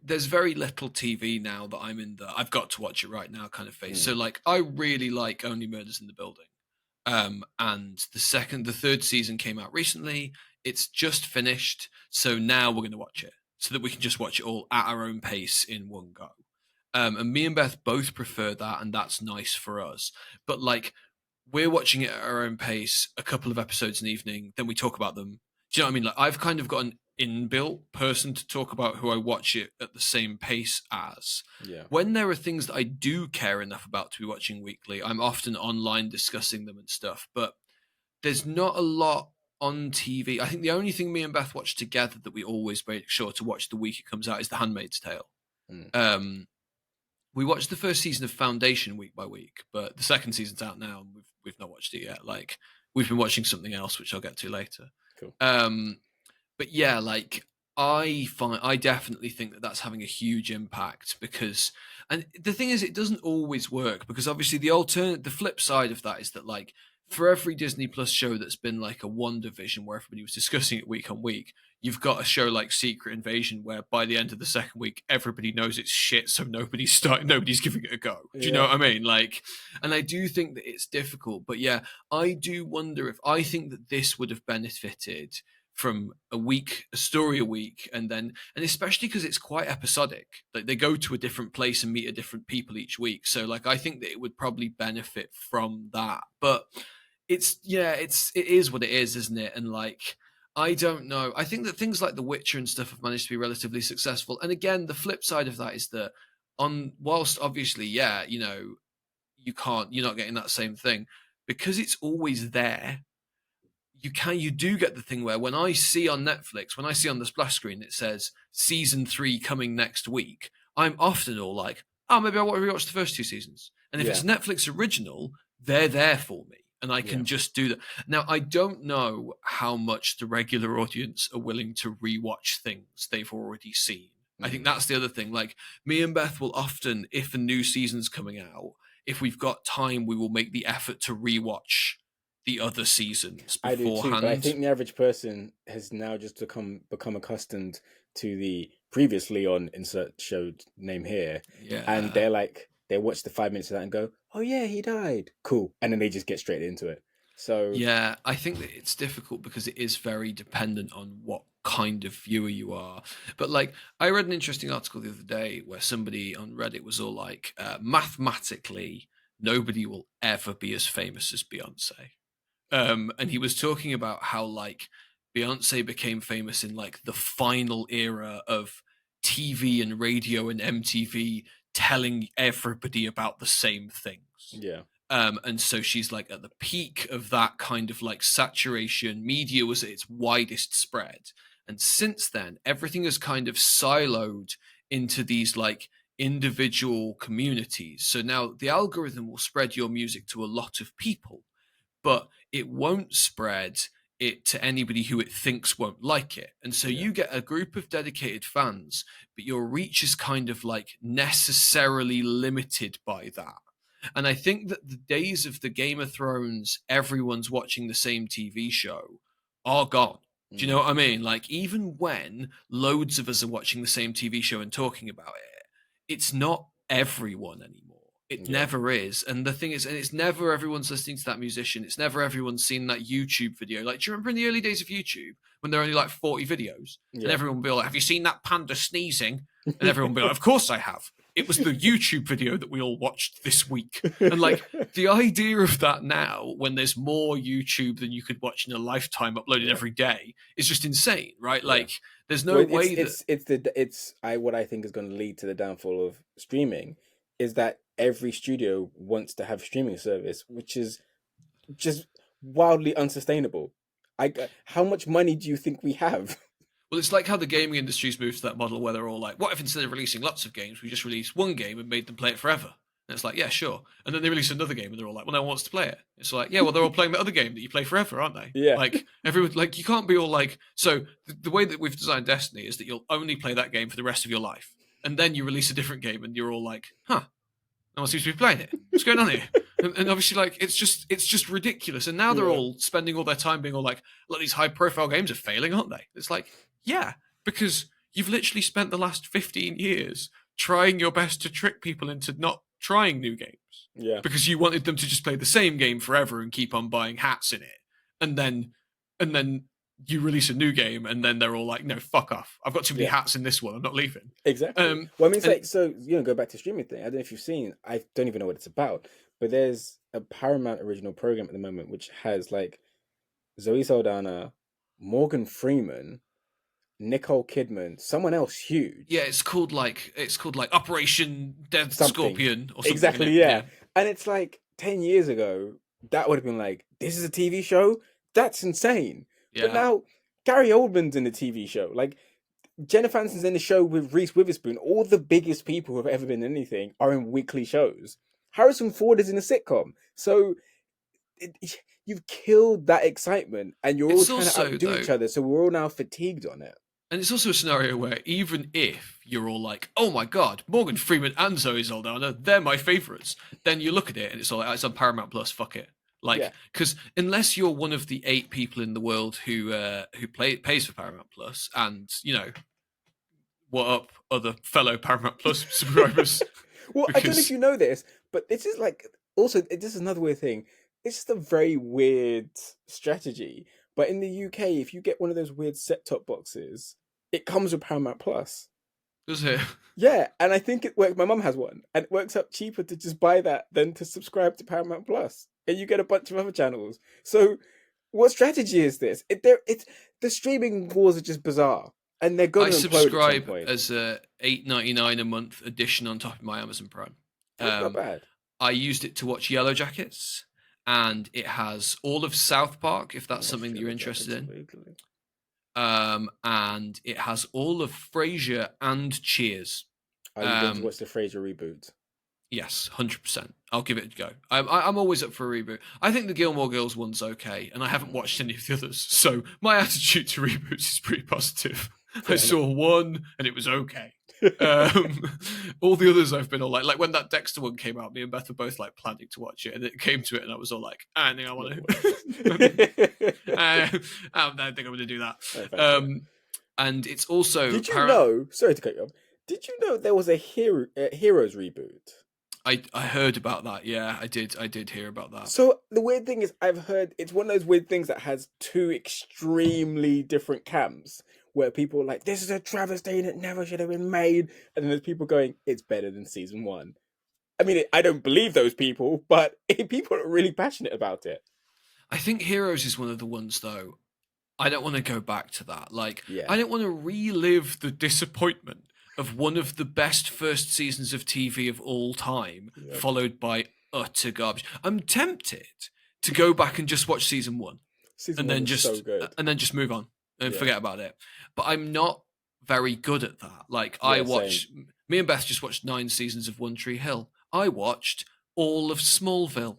There's very little TV now that I'm in the I've got to watch it right now kind of phase. So, Mm. like, I really like Only Murders in the Building. And the third season came out recently. It's just finished. So now we're going to watch it so that we can just watch it all at our own pace in one go. And me and Beth both prefer that, and that's nice for us. But like, we're watching it at our own pace, a couple of episodes an evening, then we talk about them. Do you know what I mean? Like, I've kind of got an inbuilt person to talk about who I watch it at the same pace as. Yeah. When there are things that I do care enough about to be watching weekly, I'm often online discussing them and stuff, but there's not a lot on TV. I think the only thing me and Beth watch together that we always make sure to watch the week it comes out is The Handmaid's Tale. Mm. We watched the first season of Foundation week by week, but the second season's out now, and we've not watched it yet. Like, we've been watching something else, which I'll get to later. Cool. But yeah, like, I definitely think that that's having a huge impact because, and the thing is, it doesn't always work because obviously the flip side of that is that, like, for every Disney Plus show that's been like a WandaVision where everybody was discussing it week on week, you've got a show like Secret Invasion where by the end of the second week everybody knows it's shit, so nobody's giving it a go. Do you know Yeah. what I mean? Like, and I do think that it's difficult, but yeah, I do wonder if I think that this would have benefited from a story a week, and especially because it's quite episodic. Like, they go to a different place and meet a different people each week, so like I think that it would probably benefit from that. But it is what it is, isn't it? And like, I don't know. I think that things like The Witcher and stuff have managed to be relatively successful. And again, the flip side of that is that, on whilst obviously, yeah, you're not getting that same thing because it's always there. You do get the thing where when I see on Netflix, when I see on the splash screen it says season 3 coming next week, I'm often all like, oh, maybe I want to rewatch the first 2 seasons. And if it's Yeah, Netflix original, they're there for me and I yeah. can just do that. Now I don't know how much the regular audience are willing to rewatch things they've already seen. I think Mm. that's the other thing. Like me and Beth will often, if a new season's coming out, if we've got time, we will make the effort to rewatch the other seasons I do too, but I beforehand. think the average person has now just become accustomed to the previously on insert show name here, and Yeah. they watch the 5 minutes of that and go, "Oh yeah, he died, cool," and then they just get straight into it. So Yeah, I think that it's difficult because it is very dependent on what kind of viewer you are. But like, I read an interesting article the other day where somebody on Reddit was all like, mathematically, nobody will ever be as famous as Beyonce. And he was talking about how like Beyonce became famous in like the final era of TV and radio and MTV telling everybody about the same things. yeah, And so she's like at the peak of that kind of like saturation. Media was at its widest spread. And since then, everything has kind of siloed into these like individual communities. So now the algorithm will spread your music to a lot of people, but it won't spread it to anybody who it thinks won't like it. And so yeah, you get a group of dedicated fans, but your reach is kind of like necessarily limited by that. And I think that the days of the Game of Thrones, everyone's watching the same TV show, are gone. Do you know mm, what I mean? Like, even when loads of us are watching the same TV show and talking about it, it's not everyone anymore. It yeah, never is. And the thing is, and it's never everyone's listening to that musician. It's never everyone's seen that YouTube video. Like, do you remember in the early days of YouTube when there were only like 40 videos and yeah, everyone would be like, have you seen that panda sneezing? And everyone would be like, of course I have. It was the YouTube video that we all watched this week. And like the idea of that now, when there's more YouTube than you could watch in a lifetime uploaded yeah, every day, is just insane, right? yeah. Like, there's no Well, way that. it's I what I think is going to lead to the downfall of streaming is that every studio wants to have streaming service, which is just wildly unsustainable. How much money do you think we have? Well, it's like how the gaming industry's moved to that model where they're all like, what if instead of releasing lots of games, we just released one game and made them play it forever? And it's like, yeah, sure. And then they release another game and they're all like, well, no one wants to play it. It's like, yeah, well, they're all playing the other game that you play forever, aren't they? Yeah, Like, everyone, like, you can't be all like, so the way that we've designed Destiny is that you'll only play that game for the rest of your life. And then you release a different game and you're all like, huh, no one seems to be playing it. What's going on here? And obviously, like it's just ridiculous. And now they're yeah, all spending all their time being all like, look, these high profile games are failing, aren't they? It's like, yeah, because you've literally spent the last 15 years trying your best to trick people into not trying new games yeah, because you wanted them to just play the same game forever and keep on buying hats in it, and then you release a new game and then they're all like, no, fuck off, I've got too many yeah. hats in this one, I'm not leaving. Exactly. um Well, I mean, it's and like so. Go back to streaming thing. I don't know if you've seen. I don't even know what it's about. But there's a Paramount original program at the moment which has like Zoe Saldana, Morgan Freeman, Nicole Kidman, someone else Yeah, huge, it's called like Operation Dead something. Scorpion or something in Exactly, it. yeah. Yeah, And it's like 10 years ago, that would have been like, this is a TV show? That's insane. But yeah. now Gary Oldman's in the TV show. Like Jennifer Aniston's in the show with Reese Witherspoon. All the biggest people who have ever been in anything are in weekly shows. Harrison Ford is in a sitcom. So it, you've killed that excitement and you're all It's trying to also outdo though, each other. So we're all now fatigued on it. and it's also a scenario where even if you're all like, "Oh my god, Morgan Freeman and Zoe Saldana, they're my favorites," then you look at it and it's all like, oh, "It's on Paramount Plus, fuck it." Like, Yeah. because unless you're one of the 8 people in the world who pays for Paramount Plus, and what up, other fellow Paramount Plus subscribers, Well, I don't know if because you know this, but this is like also this is another weird thing. It's just a very weird strategy. But in the UK, if you get one of those weird set-top boxes, it comes with Paramount Plus. does it? Yeah, and I think it works. My mum has one, and it works out cheaper to just buy that than to subscribe to Paramount Plus, and you get a bunch of other channels. So, what strategy is this? It's the streaming wars are just bizarre, and they're I going to implode at some subscribe point. as a $8.99 a month addition on top of my Amazon Prime. That's not Um, bad. I used it to watch Yellow Jackets, and it has all of South Park, if that's something that you're interested in. And it has all of Frasier and Cheers. Are you going to watch the Frasier reboot? Yes, 100%. I'll give it a go. I'm always up for a reboot. I think the Gilmore Girls one's okay, and I haven't watched any of the others, so my attitude to reboots is pretty positive. I saw one, and it was okay. All the others I've been all like when that Dexter one came out, me and Beth were both like planning to watch it, and it came to it, and I was all like, I think I want to. I don't think I'm going to do that. And it's also. Did you know? Sorry to cut you off. Did you know there was a Heroes reboot? I heard about that. Yeah, I did hear about that. So the weird thing is, I've heard it's one of those weird things that has two extremely different camps, where people are like, this is a travesty and it never should have been made, and then there's people going, it's better than season 1. I mean, I don't believe those people, but people are really passionate about it. I think Heroes is one of the ones, though. I don't want to go back to that. I don't want to relive the disappointment of one of the best first seasons of TV of all time, followed by utter garbage. I'm tempted to go back and just watch season 1, and then just move on and forget about it. But I'm not very good at that. Me and Beth just watched 9 seasons of One Tree Hill. I watched all of Smallville.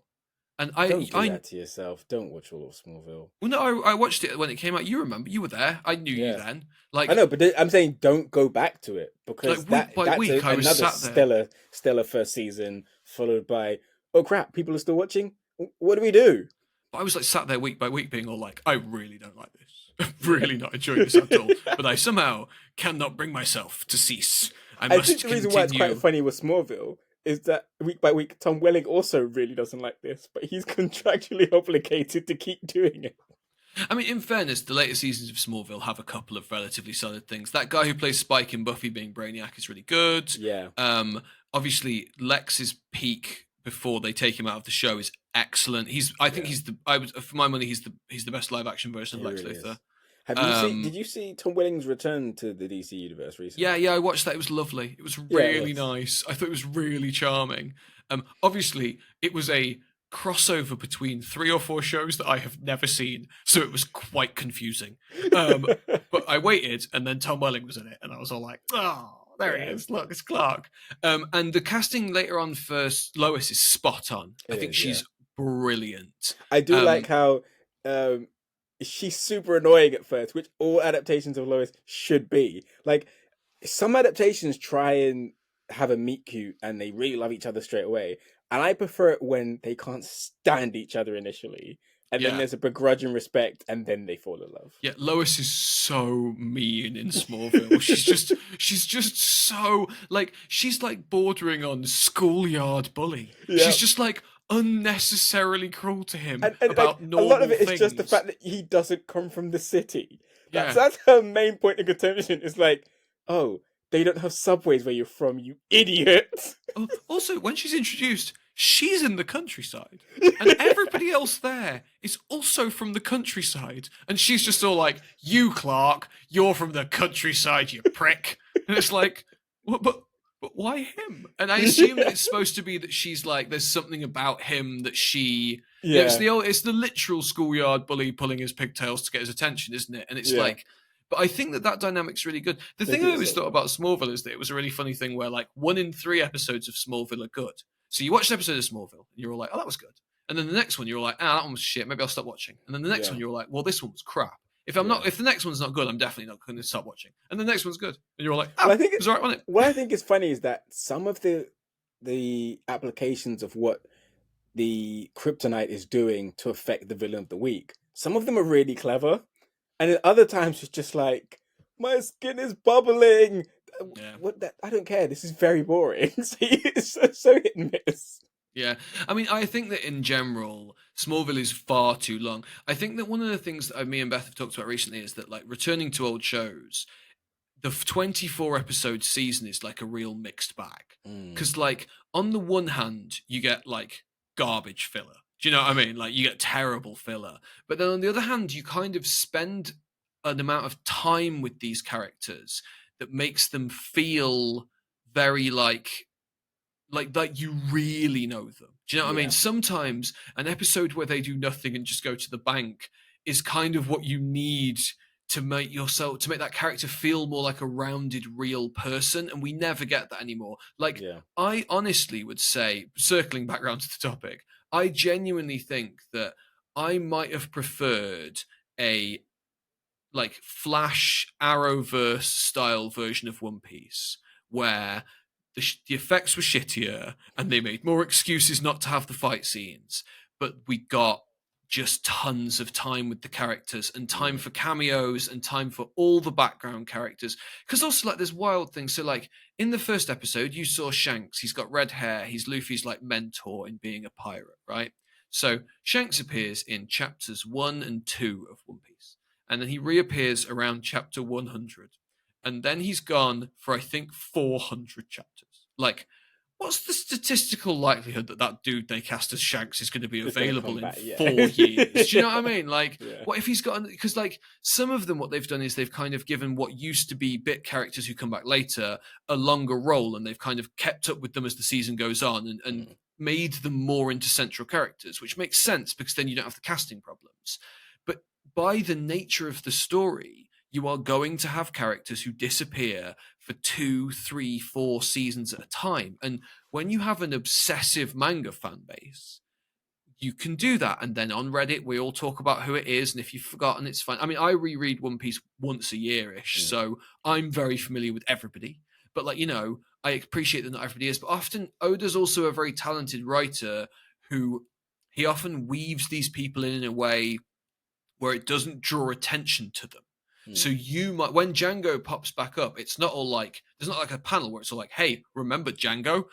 And don't do that to yourself. Don't watch all of Smallville. Well, no, I watched it when it came out. You remember? You were there. I knew you then. I know, but I'm saying don't go back to it, because that's another stellar first season, followed by, oh crap, people are still watching. What do we do? But I was sat there week by week, being all like, I really don't like this. I'm really not enjoying this at all. But I somehow cannot bring myself to cease. I think the reason why it's quite funny with Smallville is that week by week, Tom Welling also really doesn't like this, but he's contractually obligated to keep doing it. I mean, in fairness, the later seasons of Smallville have a couple of relatively solid things. That guy who plays Spike in Buffy being Brainiac is really good. Yeah. Obviously, Lex's peak before they take him out of the show is excellent. For my money, he's the best live action version of Lex Luthor. Have you seen? Did you see Tom Welling's return to the DC universe recently? Yeah, I watched that. It was lovely. It was really nice. I thought it was really charming. Obviously, it was a crossover between 3 or 4 shows that I have never seen, so it was quite confusing. But I waited, and then Tom Welling was in it, and I was all like, "Oh, there he is! Look, it's Clark." And the casting later on for Lois is spot on. I think she's brilliant. I do like how. She's super annoying at first, which all adaptations of Lois should be. Like, some adaptations try and have a meet cute and they really love each other straight away. And I prefer it when they can't stand each other initially. And then there's a begrudging respect and then they fall in love. Yeah, Lois is so mean in Smallville. she's just so, she's bordering on schoolyard bully. Yeah. She's just unnecessarily cruel to him and about normal a lot of it things. Is just the fact that he doesn't come from the city. That's her main point of contention. Is oh, they don't have subways where you're from, you idiot. Also, when she's introduced, she's in the countryside, and everybody else there is also from the countryside, and she's just all like, "You, Clark, you're from the countryside, you prick," and it's like, what? But why him? And I assume that it's supposed to be that she's there's something about him that she. Yeah, it's the literal schoolyard bully pulling his pigtails to get his attention, isn't it? And it's but I think that dynamic's really good. The thing I always thought about Smallville is that it was a really funny thing where 1 in 3 episodes of Smallville are good. So you watch an episode of Smallville and you're all like, oh, that was good. And then the next one you're all like, that one was shit. Maybe I'll stop watching. And then the next one you're all like, well, this one was crap. If the next one's not good, I'm definitely not going to stop watching. And the next one's good, and you're all like, it was alright, wasn't it? What I think is funny is that some of the applications of what the Kryptonite is doing to affect the villain of the week, some of them are really clever, and at other times it's just my skin is bubbling. What that? I don't care. This is very boring. It's so hit and miss. Yeah, I mean, I think that in general, Smallville is far too long. I think that one of the things that me and Beth have talked about recently is that, returning to old shows, the 24 episode season is a real mixed bag. Because, on the one hand, you get garbage filler. Do you know what I mean? You get terrible filler. But then on the other hand, you kind of spend an amount of time with these characters that makes them feel very like you really know them. Do you know what I mean? Yeah. Sometimes an episode where they do nothing and just go to the bank is kind of what you need to make that character feel more like a rounded real person, and we never get that anymore. Like, Yeah. I honestly would say, circling back around to the topic, I genuinely think that I might have preferred a like Flash Arrowverse style version of One Piece where the effects were shittier and they made more excuses not to have the fight scenes, but we got just tons of time with the characters and time Mm. for cameos and time for all the background characters. Because also, like, there's wild things. So, like, in the first episode, you saw Shanks. He's got red hair. He's Luffy's like mentor in being a pirate, right? So Shanks appears in chapters 1 and 2 of One Piece, and then he reappears around chapter 100, and then he's gone for I think 400 chapters. Like, what's the statistical likelihood that that dude they cast as Shanks is going to be It's gonna available come in back. Yeah. 4 years? Do you know what I mean? Like, Yeah. what if he's got? Because like some of them, what they've done is they've kind of given what used to be bit characters who come back later a longer role, and they've kind of kept up with them as the season goes on, and Mm. made them more into central characters, which makes sense because then you don't have the casting problems. But by the nature of the story, you are going to have characters who disappear for 2, 3, 4 seasons at a time. And when you have an obsessive manga fan base, you can do that. And then on Reddit, we all talk about who it is. And if you've forgotten, it's fine. I mean, I reread One Piece once a year ish. Mm. So I'm very familiar with everybody. But, like, I appreciate that not everybody is. But often, Oda's also a very talented writer who he often weaves these people in a way where it doesn't draw attention to them. So Mm. you might, when Django pops back up, it's not all like, there's not like a panel where it's all like, hey, remember Django?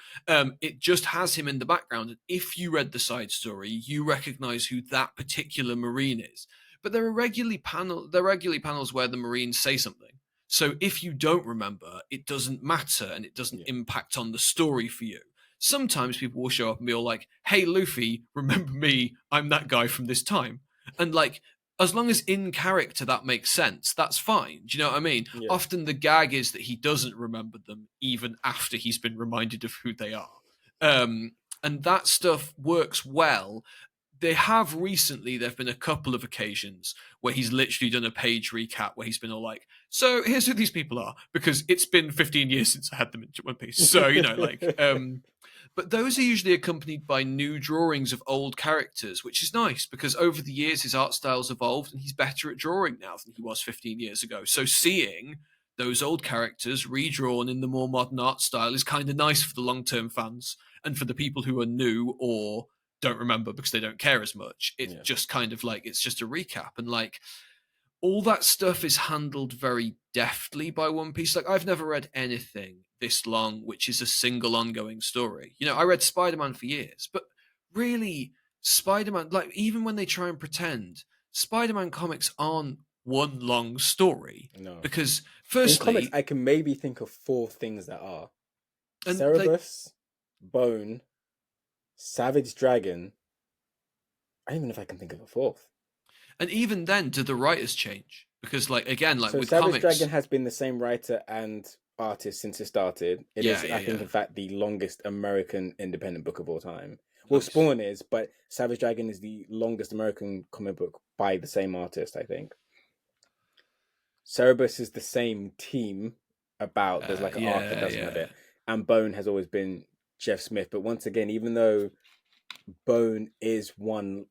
It just has him in the background. And if you read the side story, you recognize who that particular Marine is. But there are regularly panels where the Marines say something. So if you don't remember, it doesn't matter and it doesn't Yeah. impact on the story for you. Sometimes people will show up and be all like, hey, Luffy, remember me? I'm that guy from this time. And like, as long as in character that makes sense, that's fine. Do you know what I mean? Yeah. Often the gag is that he doesn't remember them even after he's been reminded of who they are. And that stuff works well. There have been a couple of occasions where he's literally done a page recap where he's been all like, so here's who these people are, because it's been 15 years since I had them in One Piece. So, but those are usually accompanied by new drawings of old characters, which is nice because over the years his art style's evolved and he's better at drawing now than he was 15 years ago. So seeing those old characters redrawn in the more modern art style is kind of nice for the long-term fans, and for the people who are new or don't remember because they don't care as much. It's Yeah. just kind of like, it's just a recap, and like all that stuff is handled very deftly by One Piece. Like, I've never read anything this long which is a single ongoing story. I read Spider-Man for years, but really, Spider-Man, like, even when they try and pretend, Spider-Man comics aren't one long story. No. Because, In comics, firstly, I can maybe think of 4 things that are and Cerebus, Bone, Savage Dragon. I don't even know if I can think of a 4th. and even then, do the writers change? Because, like, again, like So with Savage comics, Dragon has been the same writer and artist since it started. It is, Yeah, I think, yeah. in fact, the longest American independent book of all time. Well, Spawn is, but Savage Dragon is the longest American comic book by the same artist, I think. Cerebus is the same team about, there's like an arc that doesn't have it. And Bone has always been Jeff Smith. But once again, even though Bone is one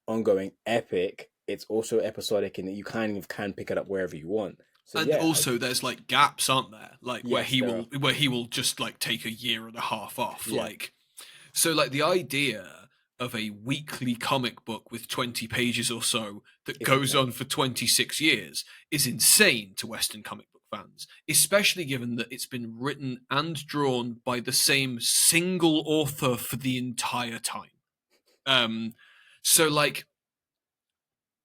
ongoing epic, it's also episodic in that you kind of can pick it up wherever you want. So And yeah, also, there's like gaps, aren't there? Like where Yes, he there will just like take a year and a half off. Yeah. Like, so like the idea of a weekly comic book with 20 pages or so that It's goes insane. on for 26 years is insane to Western comic book fans, especially given that it's been written and drawn by the same single author for the entire time. So like,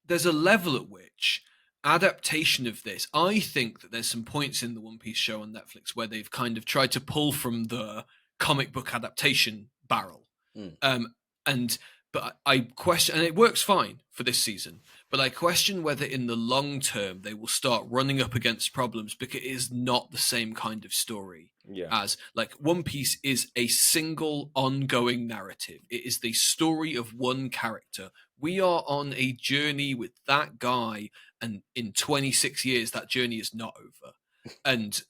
there's a level at which adaptation of this, I think that there's some points in the One Piece show on Netflix where they've kind of tried to pull from the comic book adaptation barrel. Mm. And but I question, and it works fine for this season, but I question whether in the long term they will start running up against problems because it is not the same kind of story Yeah. as like One Piece is a single ongoing narrative. It is the story of one character. We are on a journey with that guy, and in 26 years, that journey is not over. And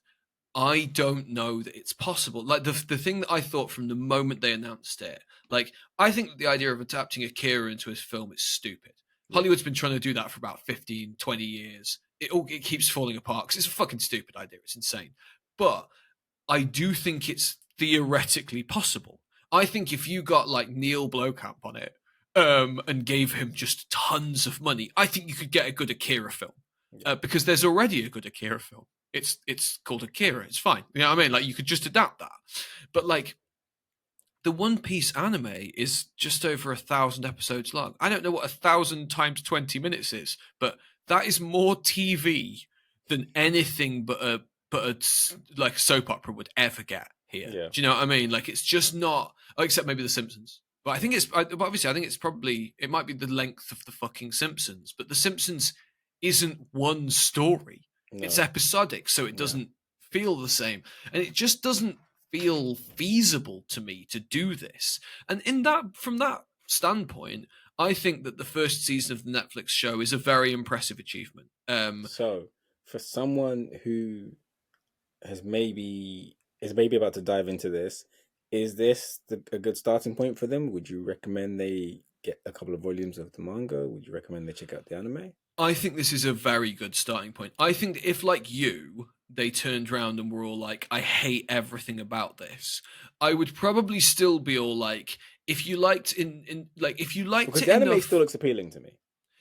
I don't know that it's possible. Like the thing that I thought from the moment they announced it, like I think that the idea of adapting Akira into a film is stupid. Yeah. Hollywood's been trying to do that for about 15, 20 years. It keeps falling apart because it's a fucking stupid idea. It's insane. But I do think it's theoretically possible. I think if you got like Neil Blomkamp on it, and gave him just tons of money, I think you could get a good Akira film. Yeah. Because there's already a good Akira film. It's called Akira. It's fine. You know what I mean? Like you could just adapt that. But like the One Piece anime is just over 1,000 episodes long. I don't know what 1,000 times 20 minutes is, but that is more TV than anything but a like soap opera would ever get here. Yeah. Do you know what I mean? Like it's just not, oh, except maybe The Simpsons. But I think but obviously I think it's probably, it might be the length of the fucking Simpsons, but The Simpsons isn't one story. No. It's episodic, so it doesn't feel the same, and it just doesn't feel feasible to me to do this. And from that standpoint, I think that the first season of the Netflix show is a very impressive achievement. So, for someone who is maybe about to dive into this, is this a good starting point for them? Would you recommend they get a couple of volumes of the manga? Would you recommend they check out the anime? I think this is a very good starting point. I think that if, like you, they turned around and were all like, I hate everything about this, I would probably still be all like, if you liked if you liked Because it the anime enough, still looks appealing to me.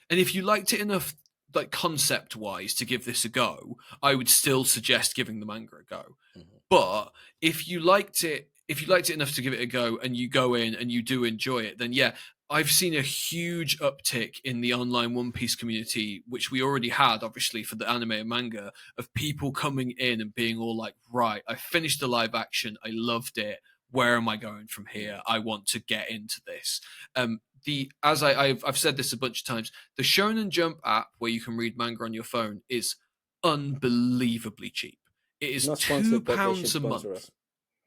and if you liked it enough, like concept wise, to give this a go, I would still suggest giving the manga a go. Mhm. But if you liked it enough to give it a go and you go in and you do enjoy it, then yeah, I've seen a huge uptick in the online One Piece community, which we already had, obviously, for the anime and manga, of people coming in and being all like, right, I finished the live action, I loved it. Where am I going from here? I want to get into this. I've said this a bunch of times, the Shonen Jump app where you can read manga on your phone is unbelievably cheap. It is Not two sponsored, but they should pounds a sponsor month. us.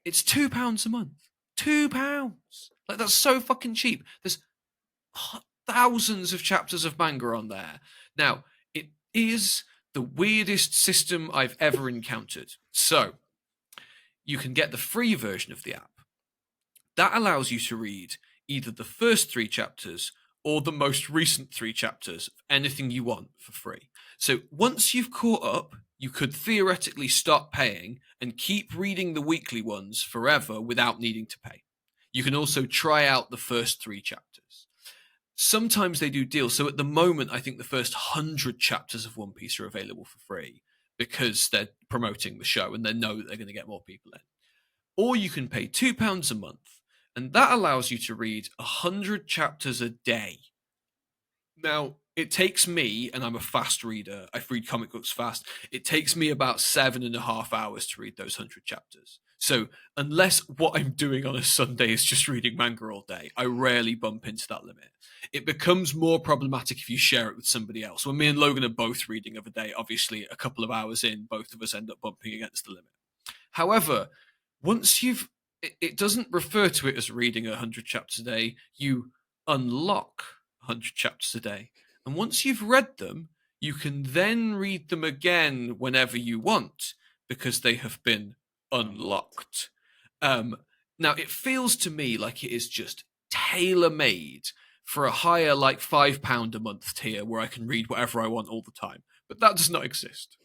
It's £2 a month. £2. Like that's so fucking cheap. There's thousands of chapters of manga on there. Now, it is the weirdest system I've ever encountered. So, you can get the free version of the app. That allows you to read either the first 3 chapters or the most recent 3 chapters of anything you want for free. So once you've caught up, you could theoretically stop paying and keep reading the weekly ones forever without needing to pay. You can also try out the first 3 chapters. Sometimes they do deals. So at the moment, I think the first 100 chapters of One Piece are available for free because they're promoting the show and they know that they're going to get more people in. Or you can pay £2 a month, and that allows you to read 100 chapters a day. Now, it takes me, and I'm a fast reader, I read comic books fast, it takes me about 7.5 hours to read those 100 chapters. So, unless what I'm doing on a Sunday is just reading manga all day, I rarely bump into that limit. It becomes more problematic if you share it with somebody else. When me and Logan are both reading of a day, obviously, a couple of hours in, both of us end up bumping against the limit. However, once it doesn't refer to it as reading 100 chapters a day, you unlock 100 chapters a day. And once you've read them, you can then read them again whenever you want because they have been unlocked. Now, it feels to me like it is just tailor-made for a higher, like £5 a month tier where I can read whatever I want all the time. But that does not exist.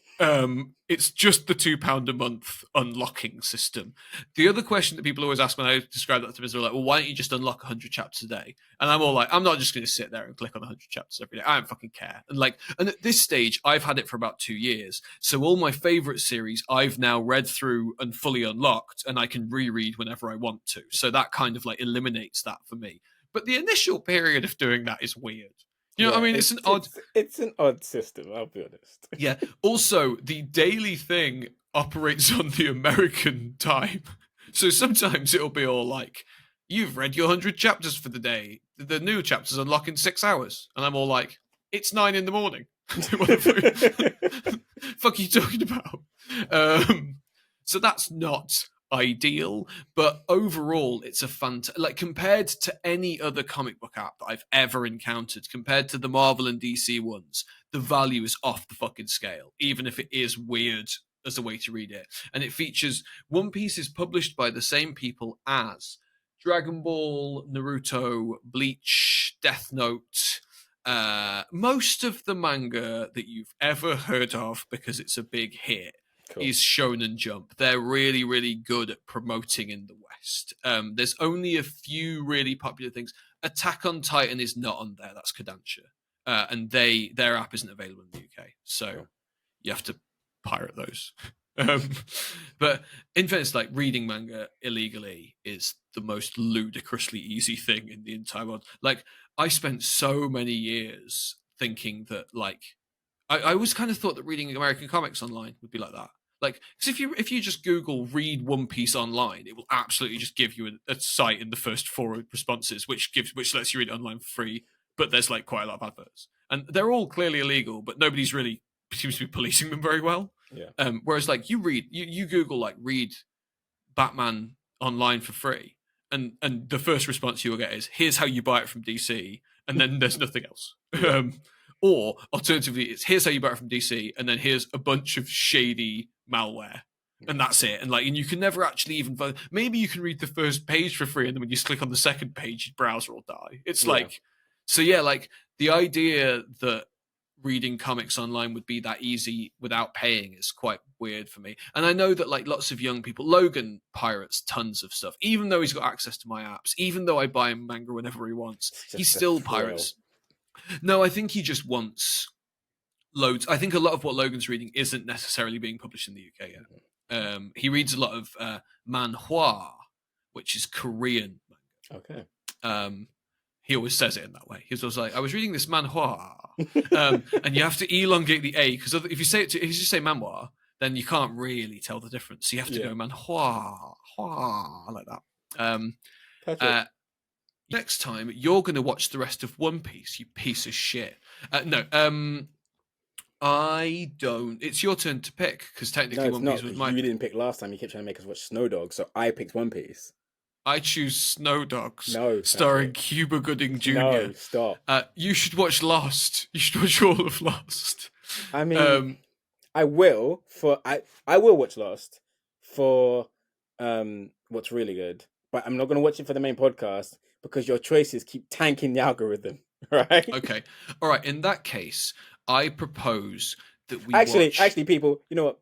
It's just the £2 a month unlocking system. The other question that people always ask when I describe that to me is they're like, well, why don't you just unlock 100 chapters a day? And I'm all like, I'm not just going to sit there and click on 100 chapters every day. I don't fucking care. And at this stage, I've had it for about 2 years. So all my favorite series I've now read through and fully unlocked, and I can reread whenever I want to. So that kind of like eliminates that for me. But the initial period of doing that is weird. You know what I mean? It's an odd system, I'll be honest. Yeah. Also, the daily thing operates on the American time. So sometimes it'll be all like you've read your 100 chapters for the day. The new chapters unlock in 6 hours. And I'm all like, it's 9 in the morning. What the fuck are you talking about? So that's not ideal, but overall it's a like, compared to any other comic book app that I've ever encountered, compared to the Marvel and DC ones, the value is off the fucking scale, even if it is weird as a way to read it. And it features One Piece is published by the same people as Dragon Ball, Naruto, Bleach, Death Note, most of the manga that you've ever heard of because it's a big hit Cool. is Shonen Jump. They're really, really good at promoting in the West. There's only a few really popular things. Attack on Titan is not on there. That's Kodansha. And their app isn't available in the UK. So Cool. you have to pirate those. But in fairness, like, reading manga illegally is the most ludicrously easy thing in the entire world. Like, I spent so many years thinking that, like, I always kind of thought that reading American comics online would be like that. Like, because if you just Google "read One Piece online," it will absolutely just give you a site in the first 4 responses, which lets you read it online for free. But there's, like, quite a lot of adverts, and they're all clearly illegal, but nobody's really seems to be policing them very well. Yeah. Whereas, like, you Google, like, read Batman online for free, and the first response you will get is, "Here's how you buy it from DC," and then there's nothing else. Yeah. Or alternatively, it's, "Here's how you buy it from DC," and then here's a bunch of shady malware, and that's it. And, like, and you can never actually even vote. Maybe you can read the first page for free, and then when you click on the second page, your browser will die. It's like, so yeah, like, the idea that reading comics online would be that easy without paying is quite weird for me. And I know that, like, lots of young people, Logan pirates tons of stuff, even though he's got access to my apps, even though I buy him manga whenever he wants, he still pirates. No, I think he just wants loads. I think a lot of what Logan's reading isn't necessarily being published in the UK yet. He reads a lot of manhwa, which is Korean Okay. He always says it in that way. He's always like, "I was reading this manhwa," and you have to elongate the A, because if you just say manhwa, then you can't really tell the difference. So you have to go manhwa, hua, like that. Next time, you're going to watch the rest of One Piece, you piece of shit. No, I don't. It's your turn to pick, because technically One Piece was mine. You didn't pick last time. You kept trying to make us watch Snow Dog, so I picked One Piece. I choose Snow Dogs, No, starring Cuba Gooding Jr. No, stop. You should watch Lost. You should watch all of Lost. I mean, I will watch Lost for what's really good, but I'm not going to watch it for the main podcast because your choices keep tanking the algorithm, right? Okay. All right. In that case, I propose that we actually, people, you know what?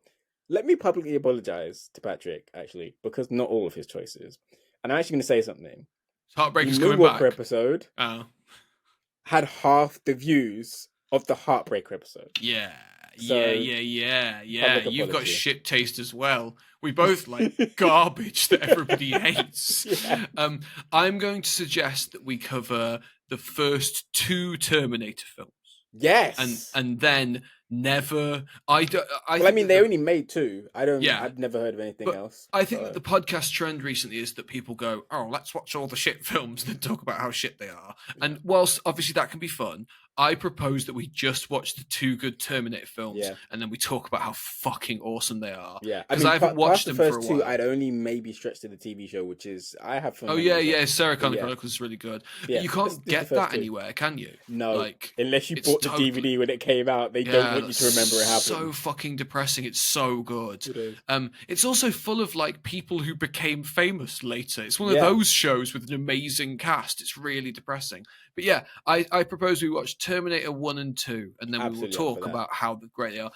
Let me publicly apologize to Patrick, actually, because not all of his choices. And I'm actually going to say something. Heartbreaker's the coming Moonwalker back. Episode had half the views of the Heartbreaker episode. Yeah. So, yeah. You've got shit taste as well. We both like garbage that everybody hates. Yeah. I'm going to suggest that we cover the first 2 Terminator films. Yes. And then never. I mean, they only made 2. I've never heard of anything else. I think that the podcast trend recently is that people go, "Oh, let's watch all the shit films and talk about how shit they are." And whilst obviously that can be fun, I propose that we just watch the 2 good Terminator films, and then we talk about how fucking awesome they are. Yeah, because I haven't watched them the first for a 2. while. I'd only maybe stretched to the TV show, which is I have fun. Oh yeah, Sarah Connor Chronicles is really good. But you can't get that anywhere, can you? No, like, unless you bought the DVD when it came out, they don't want you to remember it happened. So fucking depressing. It's so good. It is. It's also full of, like, people who became famous later. It's one of those shows with an amazing cast. It's really depressing. But yeah, I propose we watch Terminator 1 and 2, and then we will talk about how great they are.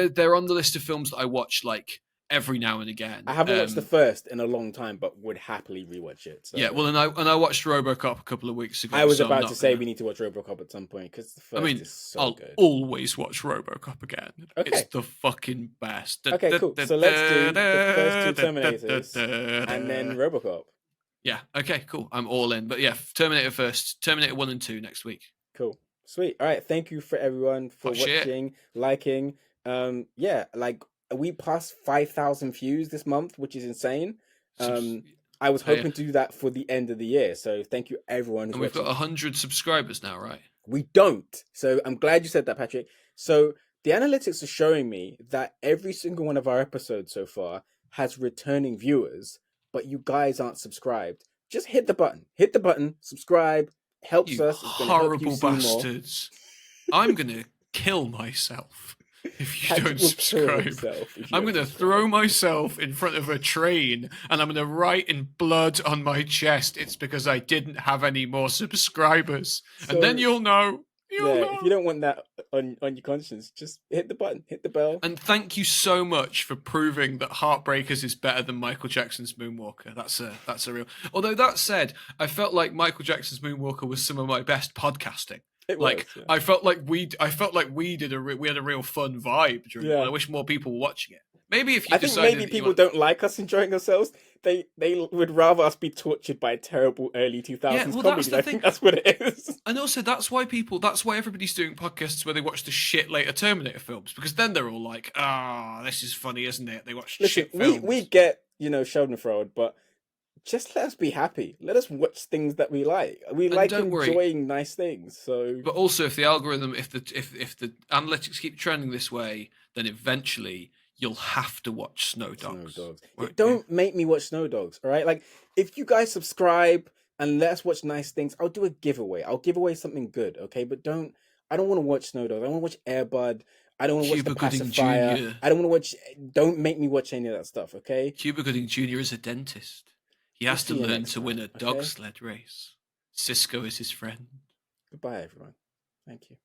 They're on the list of films that I watch, like, every now and again. I haven't watched the first in a long time, but would happily rewatch it. So. Yeah, well, and I watched RoboCop a couple of weeks ago. I was about to say we need to watch RoboCop at some point because the first is so good. I'll always watch RoboCop again. Okay. It's the fucking best. Okay, cool. So let's do the first 2 Terminators and then RoboCop. Yeah. Okay. Cool. I'm all in. But yeah, Terminator first. Terminator 1 and 2 next week. Cool. Sweet. All right. Thank you for everyone for watching, liking. Like we passed 5,000 views this month, which is insane. I was Oh, yeah. hoping to do that for the end of the year. So thank you everyone who's And we've got watching. 100 subscribers now, right? We don't. So I'm glad you said that, Patrick. So the analytics are showing me that every single one of our episodes so far has returning viewers, but you guys aren't subscribed. Just hit the button. Hit the button. Subscribe. Helps You us. It's going to help you horrible see more. bastards. I'm going to kill myself if you Patrick don't will kill subscribe. himself if you I'm don't going to subscribe. throw myself in front of a train and I'm going to write in blood on my chest it's because I didn't have any more subscribers. And then So you'll know. You'll yeah, if you know. don't want that on your conscience, just hit the button, hit the bell. And thank you so much for proving that Heartbreakers is better than Michael Jackson's Moonwalker. That's a real. Although that said, I felt like Michael Jackson's Moonwalker was some of my best podcasting. It was, Like yeah. I felt like we had a real fun vibe during it. Yeah. And I wish more people were watching it. Maybe if you I think decided maybe that you people want, don't like us enjoying ourselves. They would rather us be tortured by terrible early 2000s well, that's comedy. the I thing. think that's what it is. And also that's why everybody's doing podcasts where they watch the shit later Terminator films because then they're all like, this is funny, isn't it? They watch Listen, shit films. we get, Schadenfreude, but just let us be happy. Let us watch things that we like. We And like don't worry. enjoying nice things. So But also, if the algorithm, if the analytics keep trending this way, then eventually you'll have to watch Snow Dogs. Don't make me watch Snow Dogs, all right? Like, if you guys subscribe and let us watch nice things, I'll do a giveaway. I'll give away something good, okay? But I don't want to watch Snow Dogs. I want to watch Airbud. I don't want to watch The Cuba Gooding Pacifier. Jr. I don't want to watch. Don't make me watch any of that stuff, okay? Cuba Gooding Jr. is a dentist. He has to see you learn next to win time, a dog okay? sled race. Cisco is his friend. Goodbye, everyone. Thank you.